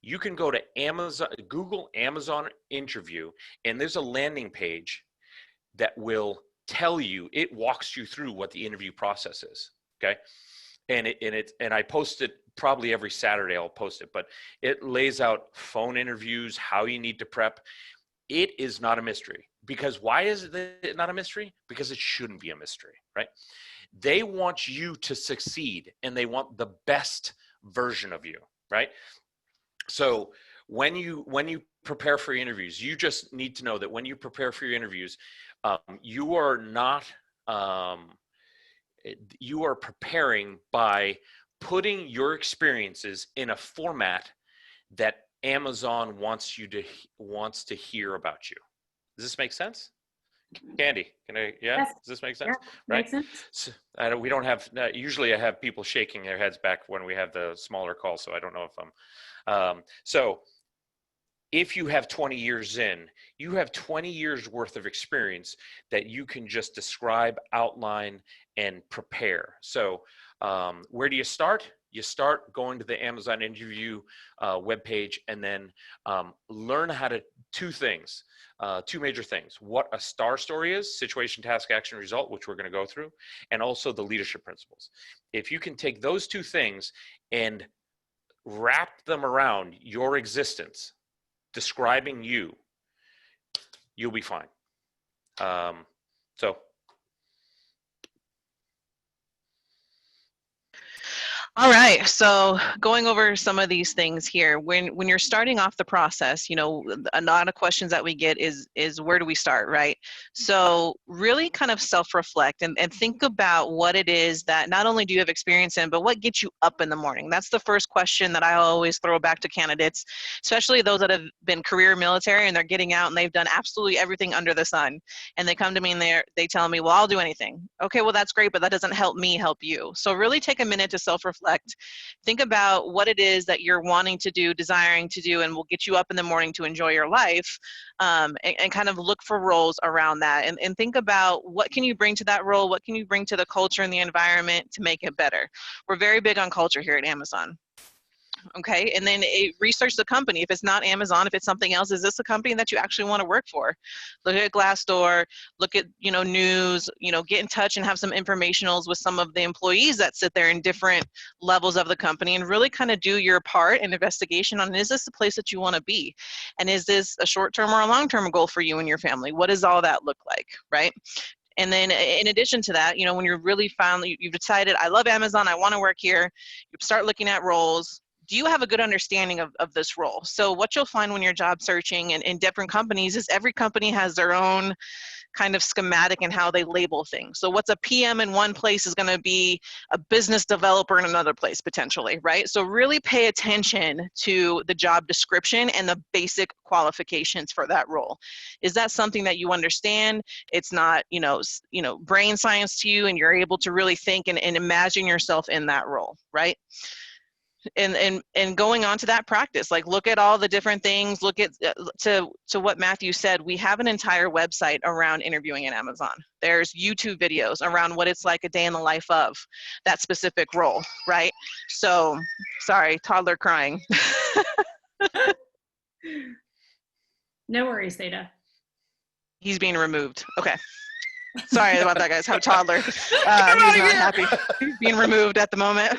You can go to Amazon, Google Amazon interview, and there's a landing page that will tell you, it walks you through what the interview process is. Okay. And I post it probably every Saturday. I'll post it, but it lays out phone interviews, how you need to prep. It is not a mystery. Because why is it not a mystery? Because it shouldn't be a mystery, right? They want you to succeed, and they want the best version of you, right? So when you prepare for your interviews, you just need to know that when you prepare for your interviews, you are not you are preparing by putting your experiences in a format that Amazon wants to hear about you. Does this make sense? Candy, can I, yeah? Yes. Does this make sense? Yeah, Right? makes sense. So, we don't have, usually I have people shaking their heads back when we have the smaller calls, so I don't know if I'm, so if you have 20 years in, you have 20 years worth of experience that you can just describe, outline, and prepare. So where do you start? You start going to the Amazon interview webpage, and then learn how to, two major things. What a STAR story is, situation, task, action, result, which we're going to go through, and also the leadership principles. If you can take those two things and wrap them around your existence, describing you, you'll be fine. So. All right, so going over some of these things here, when you're starting off the process, you know, a lot of questions that we get is where do we start, right? So really kind of self-reflect and think about what it is that not only do you have experience in, but what gets you up in the morning? That's the first question that I always throw back to candidates, especially those that have been career military and they're getting out and they've done absolutely everything under the sun. And they come to me and they tell me, well, I'll do anything. Okay, well, that's great, but that doesn't help me help you. So really take a minute to self-reflect. Think about what it is that you're wanting to do, desiring to do, and will get you up in the morning to enjoy your life, and kind of look for roles around that. And think about what can you bring to that role, what can you bring to the culture and the environment to make it better. We're very big on culture here at Amazon. okay? And then research the company. If it's not Amazon, if it's something else, is this a company that you actually want to work for? Look at Glassdoor, look at, you know, news, you know, get in touch and have some informationals with some of the employees that sit there in different levels of the company, and really kind of do your part in investigation on, is this the place that you want to be? And is this a short-term or a long-term goal for you and your family? What does all that look like, right? And then in addition to that, you know, when you're really finally, you've decided, I love Amazon, I want to work here, you start looking at roles. Do you have a good understanding of this role? So what you'll find when you're job searching in different companies is every company has their own kind of schematic and how they label things. So what's a PM in one place is going to be a business developer in another place potentially, right? So really pay attention to the job description and the basic qualifications for that role. Is that something that you understand? It's not, you know, brain science to you, and you're able to really think and imagine yourself in that role, right? And going on to that practice, like look at all the different things, look at to what Matthew said, we have an entire website around interviewing in Amazon. There's YouTube videos around what it's like a day in the life of that specific role, right? So, sorry, toddler crying. No worries, Theta. He's being removed. Okay. Sorry about that, guys. Have a toddler. He's not happy. He's being removed at the moment.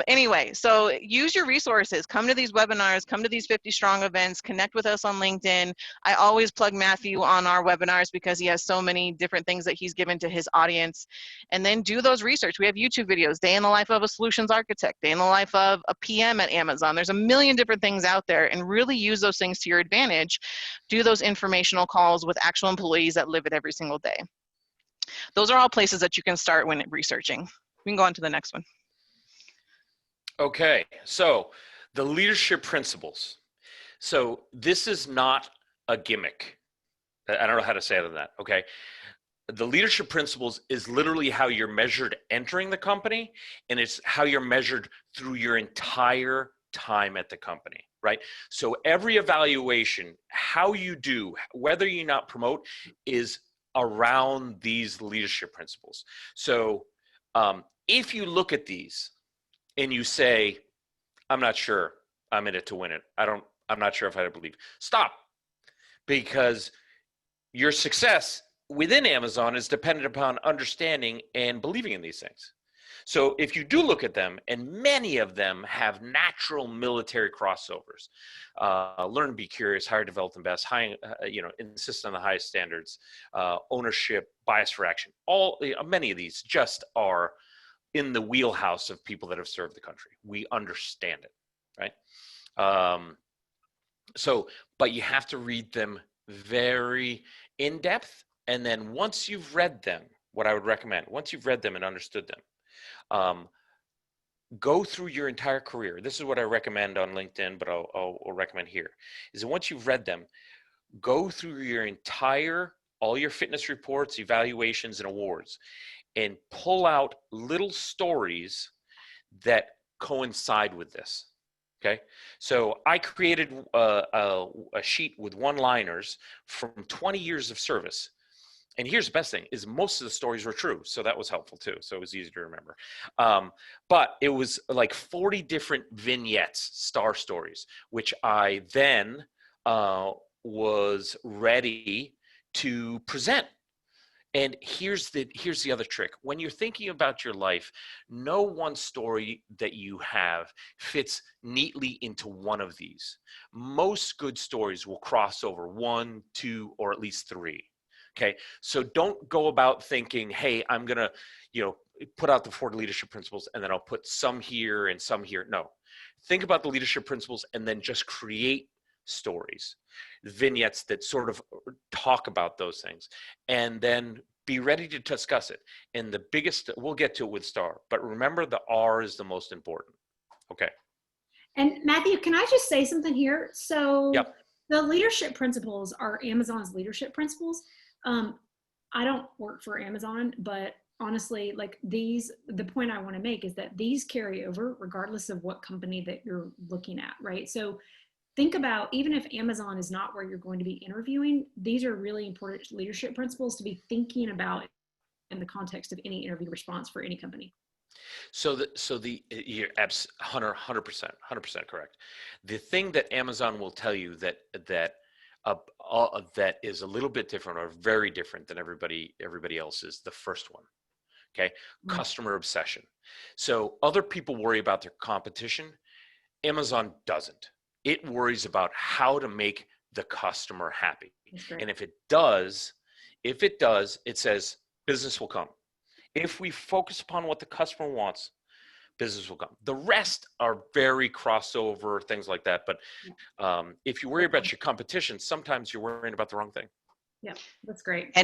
Anyway, so use your resources, come to these webinars, come to these 50 Strong events, connect with us on LinkedIn. I always plug Matthew on our webinars because he has so many different things that he's given to his audience. And then do those research. We have YouTube videos, day in the life of a solutions architect, day in the life of a PM at Amazon. There's a million different things out there, and really use those things to your advantage. Do those informational calls with actual employees that live it every single day. Those are all places that you can start when researching. We can go on to the next one. Okay, so the leadership principles. So this is not a gimmick. I don't know how to say it than that, okay? The leadership principles is literally how you're measured entering the company, and it's how you're measured through your entire time at the company, right? So every evaluation, how you do, whether you not promote, is around these leadership principles. So if you look at these, and you say, I'm not sure I'm in it to win it. I'm not sure if I believe. Stop. Because your success within Amazon is dependent upon understanding and believing in these things. So if you do look at them, and many of them have natural military crossovers, learn to be curious, hire, develop, invest, insist on the highest standards, ownership, bias for action, many of these just are in the wheelhouse of people that have served the country. We understand it, right? But you have to read them very in depth. And then once you've read them, what I would recommend, once you've read them and understood them, go through your entire career. This is what I recommend on LinkedIn, but I'll recommend here, is that once you've read them, go through all your fitness reports, evaluations, and awards, and pull out little stories that coincide with this, okay? So I created a sheet with one-liners from 20 years of service. And here's the best thing, is most of the stories were true, so that was helpful too, so it was easy to remember. But it was like 40 different vignettes, star stories, which I then was ready to present. And here's the other trick. When you're thinking about your life, no one story that you have fits neatly into one of these. Most good stories will cross over 1, 2, or at least 3. Okay, so don't go about thinking, hey, I'm gonna, put out the 4 leadership principles and then I'll put some here and some here. No, think about the leadership principles and then just create stories, vignettes that sort of talk about those things, and then be ready to discuss it. And the biggest, we'll get to it with STAR, but remember the R is the most important. Okay. And Matthew, can I just say something here? So yep. The leadership principles are Amazon's leadership principles. I don't work for Amazon, but honestly, like the point I want to make is that these carry over regardless of what company that you're looking at, right? So think about, even if Amazon is not where you're going to be interviewing, these are really important leadership principles to be thinking about in the context of any interview response for any company. You're 100% correct. The thing that Amazon will tell you that is a little bit different or very different than everybody else is the first one. Okay, customer obsession. So other people worry about their competition. Amazon doesn't. It worries about how to make the customer happy. And if it does, it says business will come. If we focus upon what the customer wants, business will come. The rest are very crossover, things like that. But if you worry about your competition, sometimes you're worrying about the wrong thing. Yeah, that's great.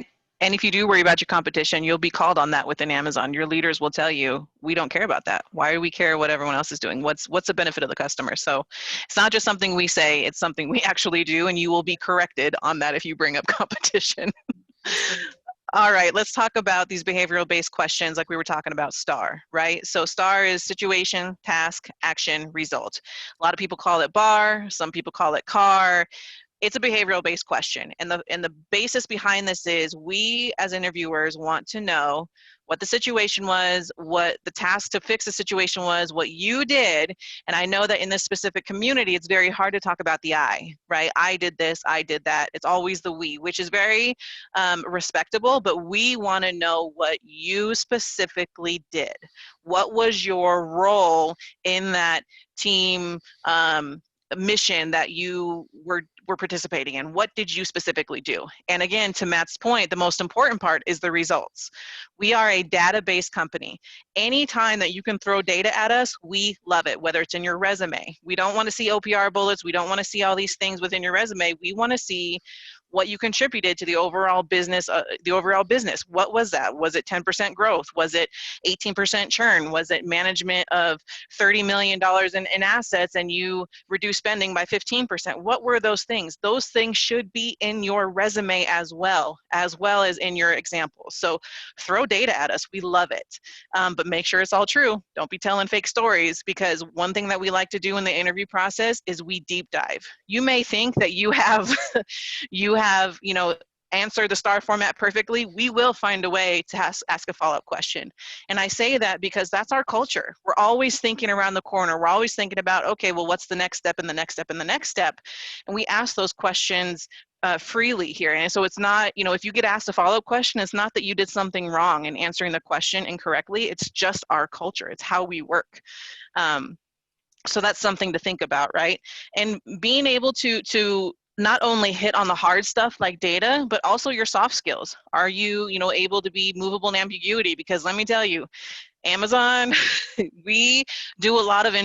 And if you do worry about your competition, you'll be called on that within Amazon. Your leaders will tell you, we don't care about that. Why do we care what everyone else is doing? What's the benefit of the customer? So it's not just something we say, it's something we actually do, and you will be corrected on that if you bring up competition. All right, let's talk about these behavioral-based questions like we were talking about STAR, right? So STAR is situation, task, action, result. A lot of people call it BAR, some people call it CAR. It's a behavioral-based question. And the basis behind this is we as interviewers want to know what the situation was, what the task to fix the situation was, what you did. And I know that in this specific community, it's very hard to talk about the I, right? I did this, I did that. It's always the we, which is very respectable, but we want to know what you specifically did. What was your role in that team mission that you were participating in? What did you specifically do? And again, to Matt's point, the most important part is the results. We are a database company. Anytime that you can throw data at us, we love it, whether it's in your resume. We don't want to see OPR bullets. We don't want to see all these things within your resume. We want to see what you contributed to the overall business. What was that? Was it 10% growth? Was it 18% churn? Was it management of $30 million in assets and you reduced spending by 15%? What were those things? Those things should be in your resume as well as in your examples. So throw data at us. We love it. But make sure it's all true. Don't be telling fake stories, because one thing that we like to do in the interview process is we deep dive. You may think that you have answer the STAR format perfectly. We will find a way to ask a follow-up question. And I say that because that's our culture. We're always thinking around the corner. We're always thinking about, okay, well, what's the next step and the next step and the next step? And we ask those questions freely here. And so it's not, if you get asked a follow-up question, it's not that you did something wrong in answering the question incorrectly. It's just our culture. It's how we work. So that's something to think about, right? And being able to not only hit on the hard stuff like data, but also your soft skills. Are you, able to be movable in ambiguity? Because let me tell you, Amazon, we do a lot of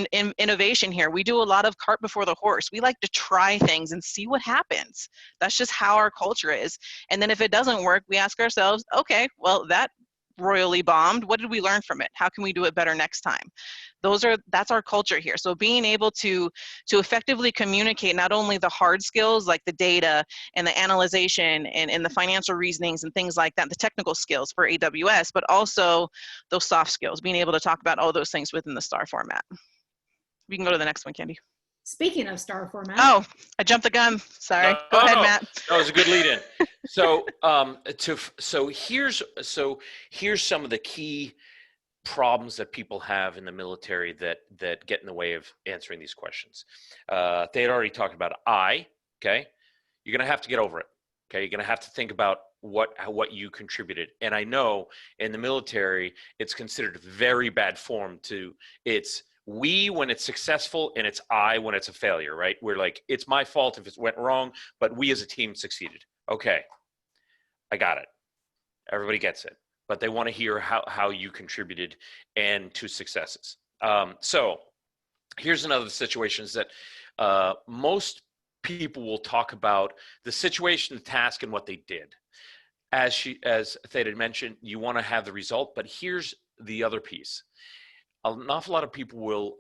innovation here. We do a lot of cart before the horse. We like to try things and see what happens. That's just how our culture is. And then if it doesn't work, we ask ourselves, okay, well, that royally bombed. What did we learn from it? How can we do it better next time? That's our culture here. So being able to effectively communicate not only the hard skills like the data and the analyzation and the financial reasonings and things like that, the technical skills for AWS, but also those soft skills, being able to talk about all those things within the STAR format. We can go to the next one, Candy. Speaking of STAR format. Oh, I jumped the gun. Sorry. Go ahead, Matt. That was a good lead in. So, here's some of the key problems that people have in the military that get in the way of answering these questions. They had already talked about I. Okay, you're gonna have to get over it. Okay, you're gonna have to think about what you contributed. And I know in the military, it's considered very bad form it's we when it's successful and it's I when it's a failure, right? We're like, it's my fault if it went wrong, but we as a team succeeded. Okay, I got it. Everybody gets it, but they want to hear how you contributed and to successes. So here's another situation is that most people will talk about the situation, the task, and what they did. As Theda mentioned, you want to have the result, but here's the other piece. An awful lot of people will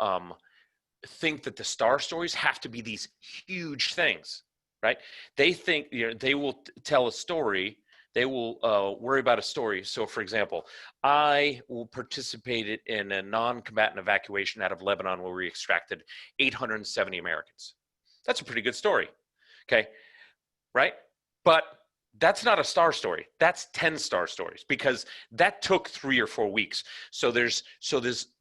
think that the STAR stories have to be these huge things, right? They think they will tell a story. They will worry about a story. So, for example, I participated in a non-combatant evacuation out of Lebanon where we extracted 870 Americans. That's a pretty good story, okay? Right? But That's not a star story. That's 10 star stories, because that took 3 or 4 weeks. So there's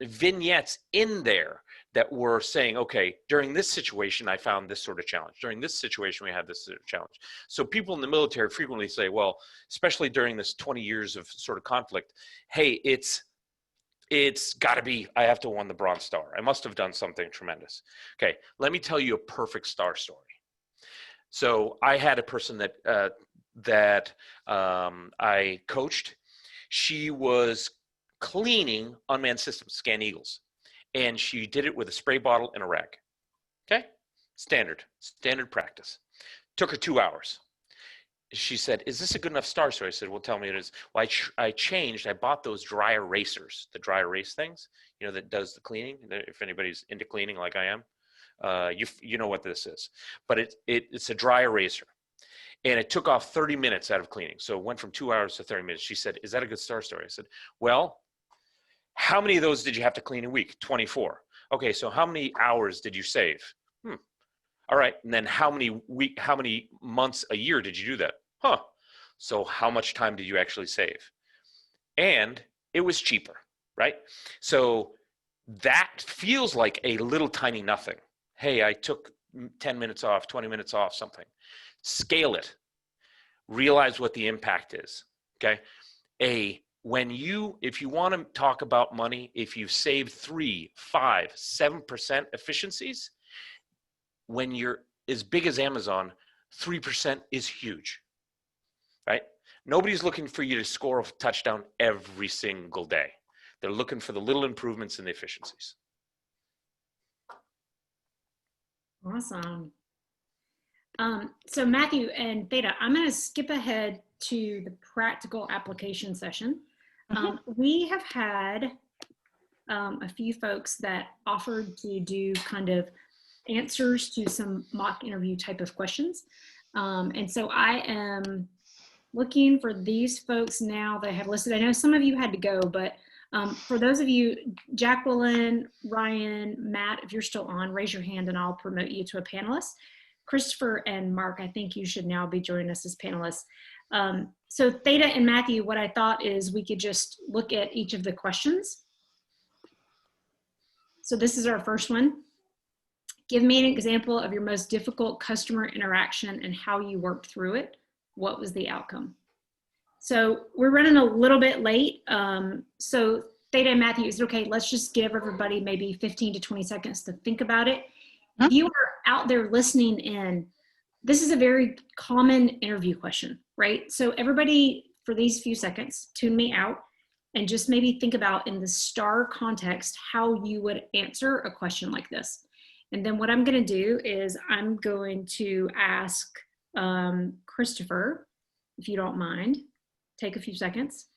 vignettes in there that were saying, okay, during this situation, I found this sort of challenge. During this situation, we had this sort of challenge. So people in the military frequently say, well, especially during this 20 years of sort of conflict, hey, it's got to be, I have to have won the Bronze Star. I must have done something tremendous. Okay, let me tell you a perfect star story. So I had a person that I coached. She was cleaning unmanned systems, Scan Eagles, and she did it with a spray bottle and a rag. Okay, standard practice. Took her 2 hours. She said, is this a good enough star story? I said, well, tell me it is. Well, I bought those dry erasers, the dry erase things, you know, that does the cleaning. If anybody's into cleaning like I am, you know what this is. But it's a dry eraser. And it took off 30 minutes out of cleaning. So it went from 2 hours to 30 minutes. She said, is that a good star story? I said, well, how many of those did you have to clean a week? 24. Okay, so how many hours did you save? All right, and then how many months a year did you do that? So how much time did you actually save? And it was cheaper, right? So that feels like a little tiny nothing. Hey, I took 10 minutes off, 20 minutes off, something. Scale it. Realize what the impact is, okay? If you want to talk about money, if you've saved 3, 5, 7% efficiencies, when you're as big as Amazon, 3% is huge, right? Nobody's looking for you to score a touchdown every single day. They're looking for the little improvements in the efficiencies. Awesome. So Matthew and Theta, I'm going to skip ahead to the practical application session. We have had a few folks that offered to do kind of answers to some mock interview type of questions. And so I am looking for these folks now that I have listed. I know some of you had to go, but for those of you, Jacqueline, Ryan, Matt, if you're still on, raise your hand and I'll promote you to a panelist. Christopher and Mark, I think you should now be joining us as panelists. So Theta and Matthew, what I thought is we could just look at each of the questions. So this is our first one. Give me an example of your most difficult customer interaction and how you worked through it. What was the outcome? So we're running a little bit late. So Theta and Matthew, is it okay? Let's just give everybody maybe 15 to 20 seconds to think about it. If you are out there listening in, this is a very common interview question, right? So everybody, for these few seconds, tune me out and just maybe think about in the STAR context, how you would answer a question like this. And then what I'm going to do is I'm going to ask Christopher, if you don't mind, take a few seconds.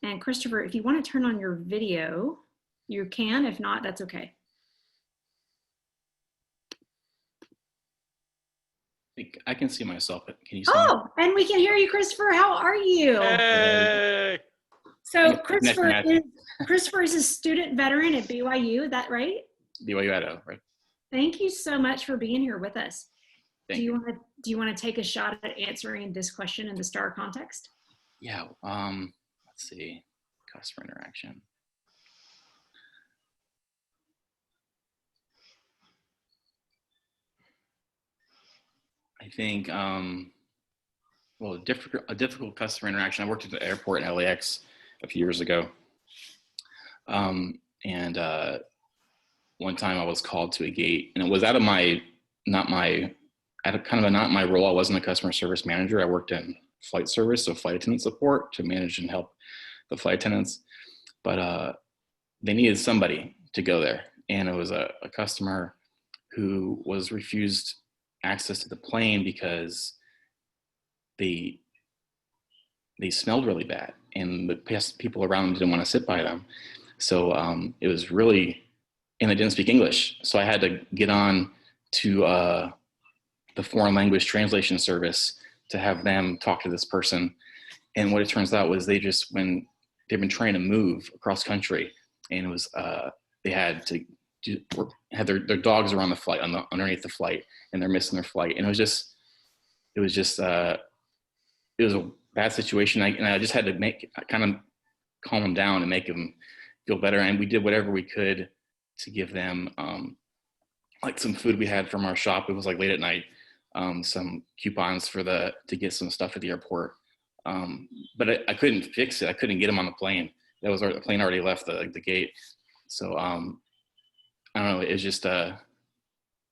And Christopher, if you want to turn on your video, you can. If not, that's okay. I can see myself. Can you see me? Oh, and we can hear you, Christopher. How are you? Hey. So Christopher is a student veteran at BYU, is that right? BYU Idaho, right? Thank you so much for being here with us. Thank Do you want to take a shot at answering this question in the STAR context? Yeah. Let's see. Customer interaction. I think, well, a difficult customer interaction. I worked at the airport in LAX a few years ago. One time I was called to a gate, and it was out of not my role. I wasn't a customer service manager. I worked in flight service, so flight attendant support to manage and help the flight attendants. But they needed somebody to go there. And it was a customer who was refused access to the plane because they smelled really bad, and the people around them didn't want to sit by them. So it was really, and they didn't speak English. So I had to get on to the foreign language translation service to have them talk to this person. And what it turns out was they've been trying to move across country, and it was, they had to had their dogs around the flight underneath the flight, and they're missing their flight. And it was just a bad situation. And I just had to kind of calm them down and make them feel better. And we did whatever we could to give them like some food we had from our shop. It was like late at night, some coupons to get some stuff at the airport. But I couldn't fix it. I couldn't get them on the plane. The plane already left the gate. So I don't know. It's just sometimes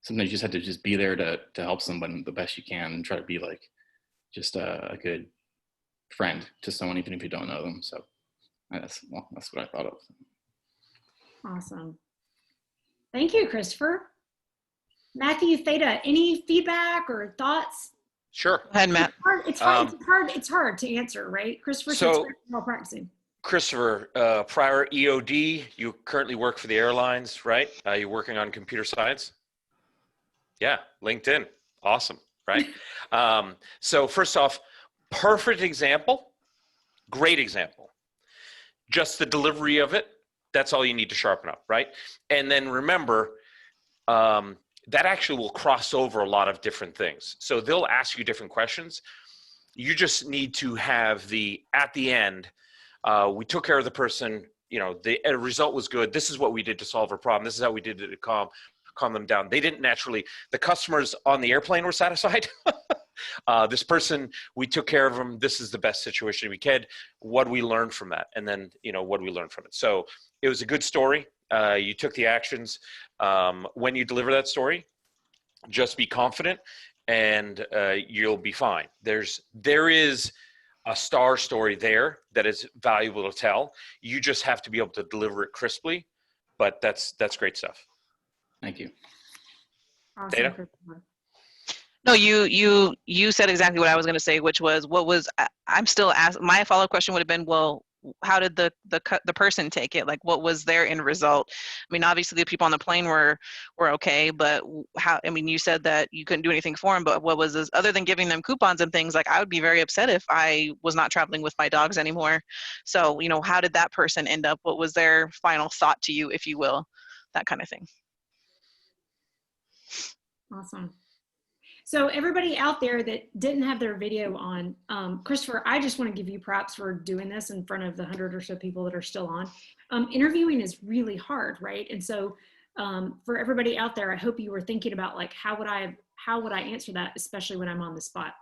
you just have to just be there to help someone the best you can and try to be like just a good friend to someone, even if you don't know them. So that's what I thought of. Awesome. Thank you, Christopher. Matthew, Theta, any feedback or thoughts? Sure. Go ahead, Matt. It's hard to answer, right? Christopher, So while practicing. Christopher, prior EOD, you currently work for the airlines, right? You're working on computer science? Yeah, LinkedIn. Awesome, right? So first off, perfect example, great example. Just the delivery of it, that's all you need to sharpen up, right? And then remember, that actually will cross over a lot of different things. So they'll ask you different questions. You just need to have at the end, we took care of the person, the result was good. This is what we did to solve our problem. This is how we did it to calm them down. They didn't naturally, the customers on the airplane were satisfied. This person, we took care of them. This is the best situation we could. What we learned from that? And then, what we learned from it. So it was a good story. You took the actions. When you deliver that story, just be confident and you'll be fine. There is a star story there that is valuable to tell. You just have to be able to deliver it crisply, but that's great stuff. Thank you. Awesome. Data? No, you said exactly what I was going to say, which was I'm still asking. My follow-up question would have been, well, how did the person take it? Like, what was their end result? I mean, obviously the people on the plane were okay, but you said that you couldn't do anything for them, but what was this, other than giving them coupons and things? Like, I would be very upset if I was not traveling with my dogs anymore. So, how did that person end up? What was their final thought to you, if you will? That kind of thing. Awesome. So everybody out there that didn't have their video on, Christopher, I just want to give you props for doing this in front of the 100 or so people that are still on. Interviewing is really hard, right? And so for everybody out there, I hope you were thinking about like, how would I answer that, especially when I'm on the spot.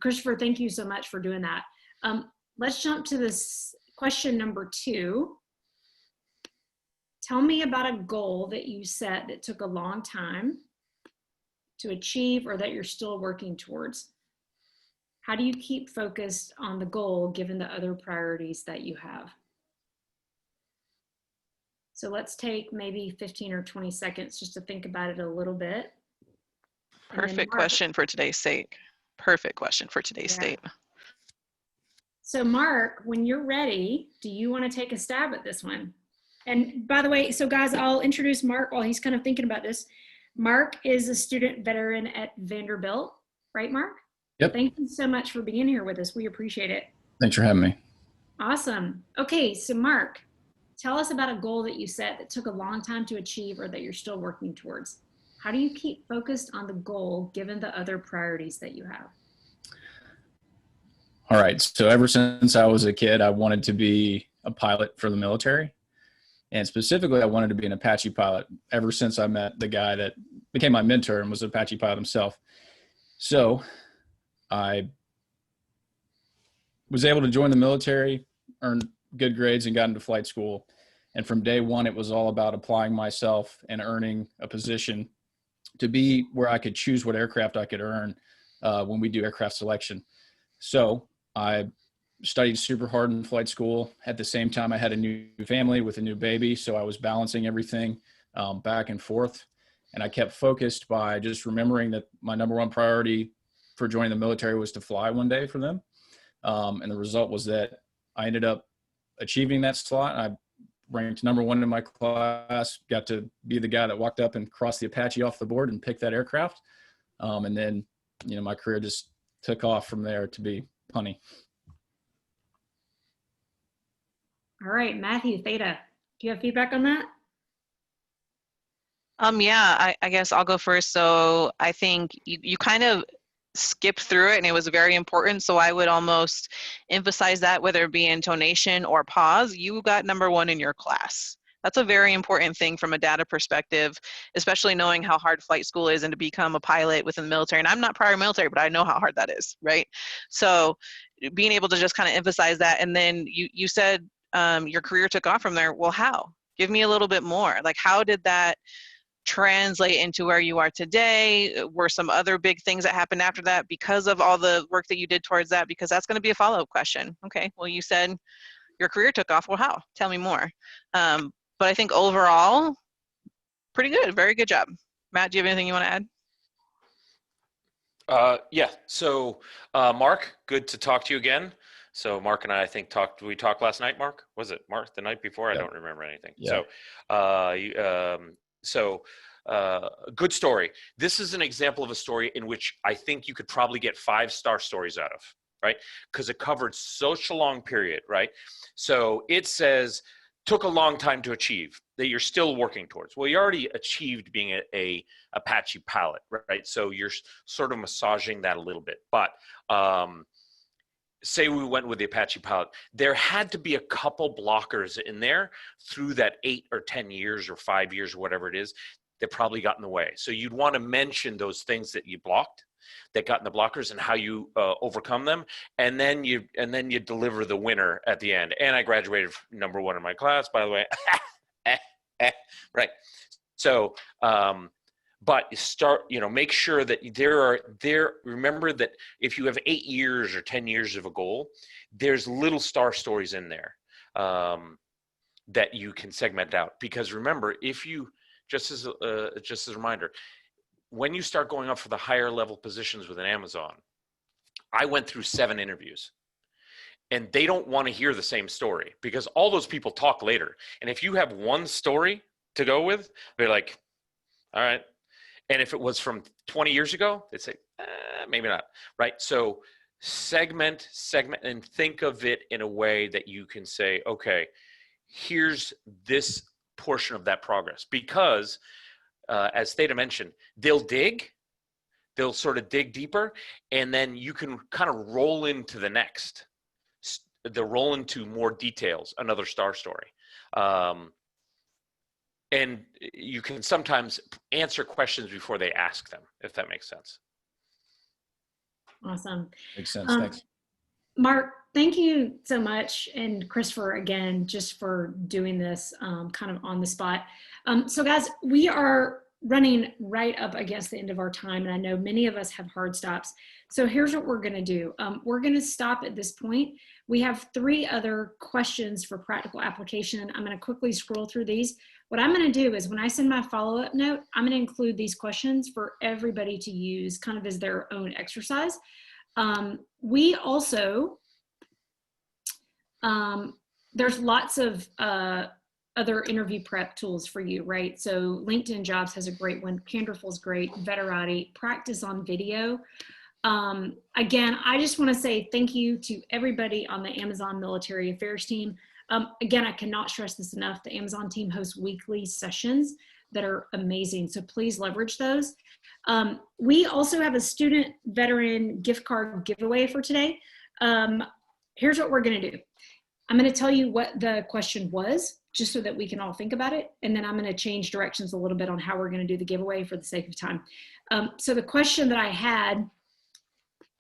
Christopher, thank you so much for doing that. Let's jump to this question number 2. Tell me about a goal that you set that took a long time to achieve or that you're still working towards. How do you keep focused on the goal given the other priorities that you have? So let's take maybe 15 or 20 seconds just to think about it a little bit. Perfect question for today's sake. Perfect question for today's state. So Mark, when you're ready, do you want to take a stab at this one? And by the way, so guys, I'll introduce Mark while he's kind of thinking about this. Mark is a student veteran at Vanderbilt, right, Mark? Yep. Thank you so much for being here with us. We appreciate it. Thanks for having me. Awesome. Okay, so Mark, tell us about a goal that you set that took a long time to achieve or that you're still working towards. How do you keep focused on the goal given the other priorities that you have? All right. So ever since I was a kid, I wanted to be a pilot for the military. And specifically, I wanted to be an Apache pilot ever since I met the guy that became my mentor and was an Apache pilot himself. So I was able to join the military, earned good grades, and got into flight school. And from day one, it was all about applying myself and earning a position to be where I could choose what aircraft I could earn when we do aircraft selection. So I studied super hard in flight school. At the same time, I had a new family with a new baby. So I was balancing everything back and forth. And I kept focused by just remembering that my number one priority for joining the military was to fly one day for them. And the result was that I ended up achieving that slot. I ranked number 1 in my class, got to be the guy that walked up and crossed the Apache off the board and picked that aircraft. And then, my career just took off from there to be punny. All right, Matthew, Theta, do you have feedback on that? Yeah, I guess I'll go first. So I think you kind of skipped through it and it was very important. So I would almost emphasize that, whether it be intonation or pause, you got number one in your class. That's a very important thing from a data perspective, especially knowing how hard flight school is and to become a pilot within the military. And I'm not prior military, but I know how hard that is, right? So being able to just kind of emphasize that. And then you said your career took off from there. Well, how? Give me a little bit more. Like, how did that translate into where you are today? Were some other big things that happened after that because of all the work that you did towards that? Because that's going to be a follow-up question. Okay, well, you said your career took off. Well, how? Tell me more. But I think overall, pretty good. Very good job. Matt, do you have anything you want to add? Yeah. So, Mark, good to talk to you again. So Mark and I think did we talk last night, Mark? Was it Mark the night before? I don't remember anything. Yeah. Good story. This is an example of a story in which I think you could probably get 5-star stories out of, right? Because it covered such a long period, right? So it says, took a long time to achieve, that you're still working towards. Well, you already achieved being a Apache pilot, right? So you're sort of massaging that a little bit. But say we went with the Apache pilot, there had to be a couple blockers in there through that 8 or 10 years or 5 years or whatever it is that probably got in the way. So you'd want to mention those things that you blocked, that got in the blockers, and how you overcome them, and then you deliver the winner at the end. And I graduated number one in my class, by the way. Right. So, but make sure that remember that if you have 8 years or 10 years of a goal, there's little star stories in there that you can segment out. Because remember, if you, just as a reminder, when you start going up for the higher level positions within Amazon, I went through 7 interviews. And they don't want to hear the same story, because all those people talk later. And if you have one story to go with, they're like, all right. And if it was from 20 years ago, they'd say, maybe not, right? So segment, and think of it in a way that you can say, okay, here's this portion of that progress. Because as Theta mentioned, they'll sort of dig deeper, and then you can kind of roll into the next. They'll roll into more details, another star story. And you can sometimes answer questions before they ask them, if that makes sense. Awesome. Makes sense. Thanks. Mark, thank you so much. And Christopher, again, just for doing this kind of on the spot. So guys, we are running right up against the end of our time. And I know many of us have hard stops. So here's what we're going to do. We're going to stop at this point. We have 3 other questions for practical application. I'm going to quickly scroll through these. What I'm going to do is when I send my follow-up note, I'm going to include these questions for everybody to use kind of as their own exercise. We also, there's lots of other interview prep tools for you, right? So LinkedIn Jobs has a great one. Canderful's great. Veterati, practice on video. Again, I just want to say thank you to everybody on the Amazon Military Affairs team. Again, I cannot stress this enough. The Amazon team hosts weekly sessions that are amazing. So please leverage those. We also have a student veteran gift card giveaway for today. Here's what we're going to do. I'm going to tell you what the question was, just so that we can all think about it. And then I'm going to change directions a little bit on how we're going to do the giveaway for the sake of time. So the question that I had,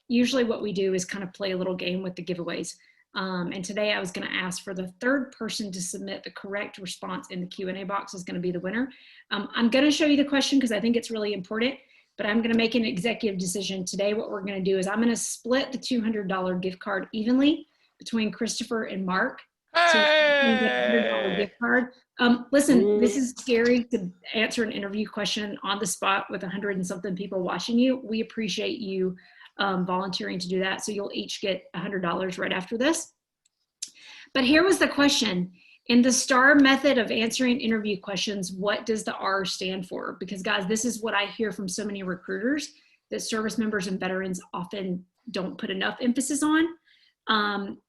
usually what we do is kind of play a little game with the giveaways. And today I was going to ask for the 3rd person to submit the correct response in the Q&A box is going to be the winner. I'm going to show you the question because I think it's really important, but I'm going to make an executive decision today. What we're going to do is I'm going to split the $200 gift card evenly between Christopher and Mark. So you get a $100 gift card. Listen, this is scary to answer an interview question on the spot with 100 and something people watching you. We appreciate you volunteering to do that. So you'll each get $100 right after this. But here was the question. In the STAR method of answering interview questions, what does the R stand for? Because guys, this is what I hear from so many recruiters that service members and veterans often don't put enough emphasis on.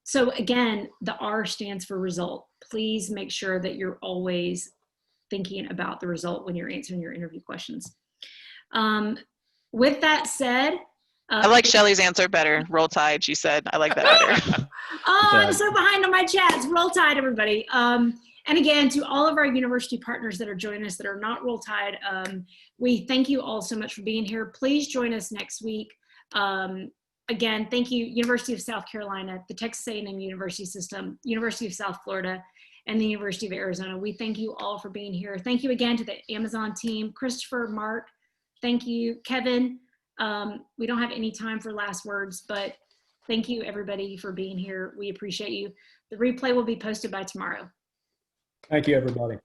So again, the R stands for result. Please make sure that you're always thinking about the result when you're answering your interview questions. With that said, I like Shelly's answer better. Roll Tide, she said. I like that better. Oh, I'm so behind on my chats. Roll Tide, everybody. And again, to all of our university partners that are joining us that are not Roll Tide, we thank you all so much for being here. Please join us next week. Again, thank you, University of South Carolina, the Texas A&M University System, University of South Florida, and the University of Arizona. We thank you all for being here. Thank you again to the Amazon team, Christopher, Mark, thank you, Kevin. We don't have any time for last words, but thank you everybody for being here. We appreciate you. The replay will be posted by tomorrow. Thank you, everybody.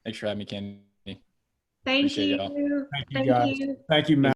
Thanks for having me, Candy. Thank Appreciate you. y'all. Thank you, guys. Thank you, Matt.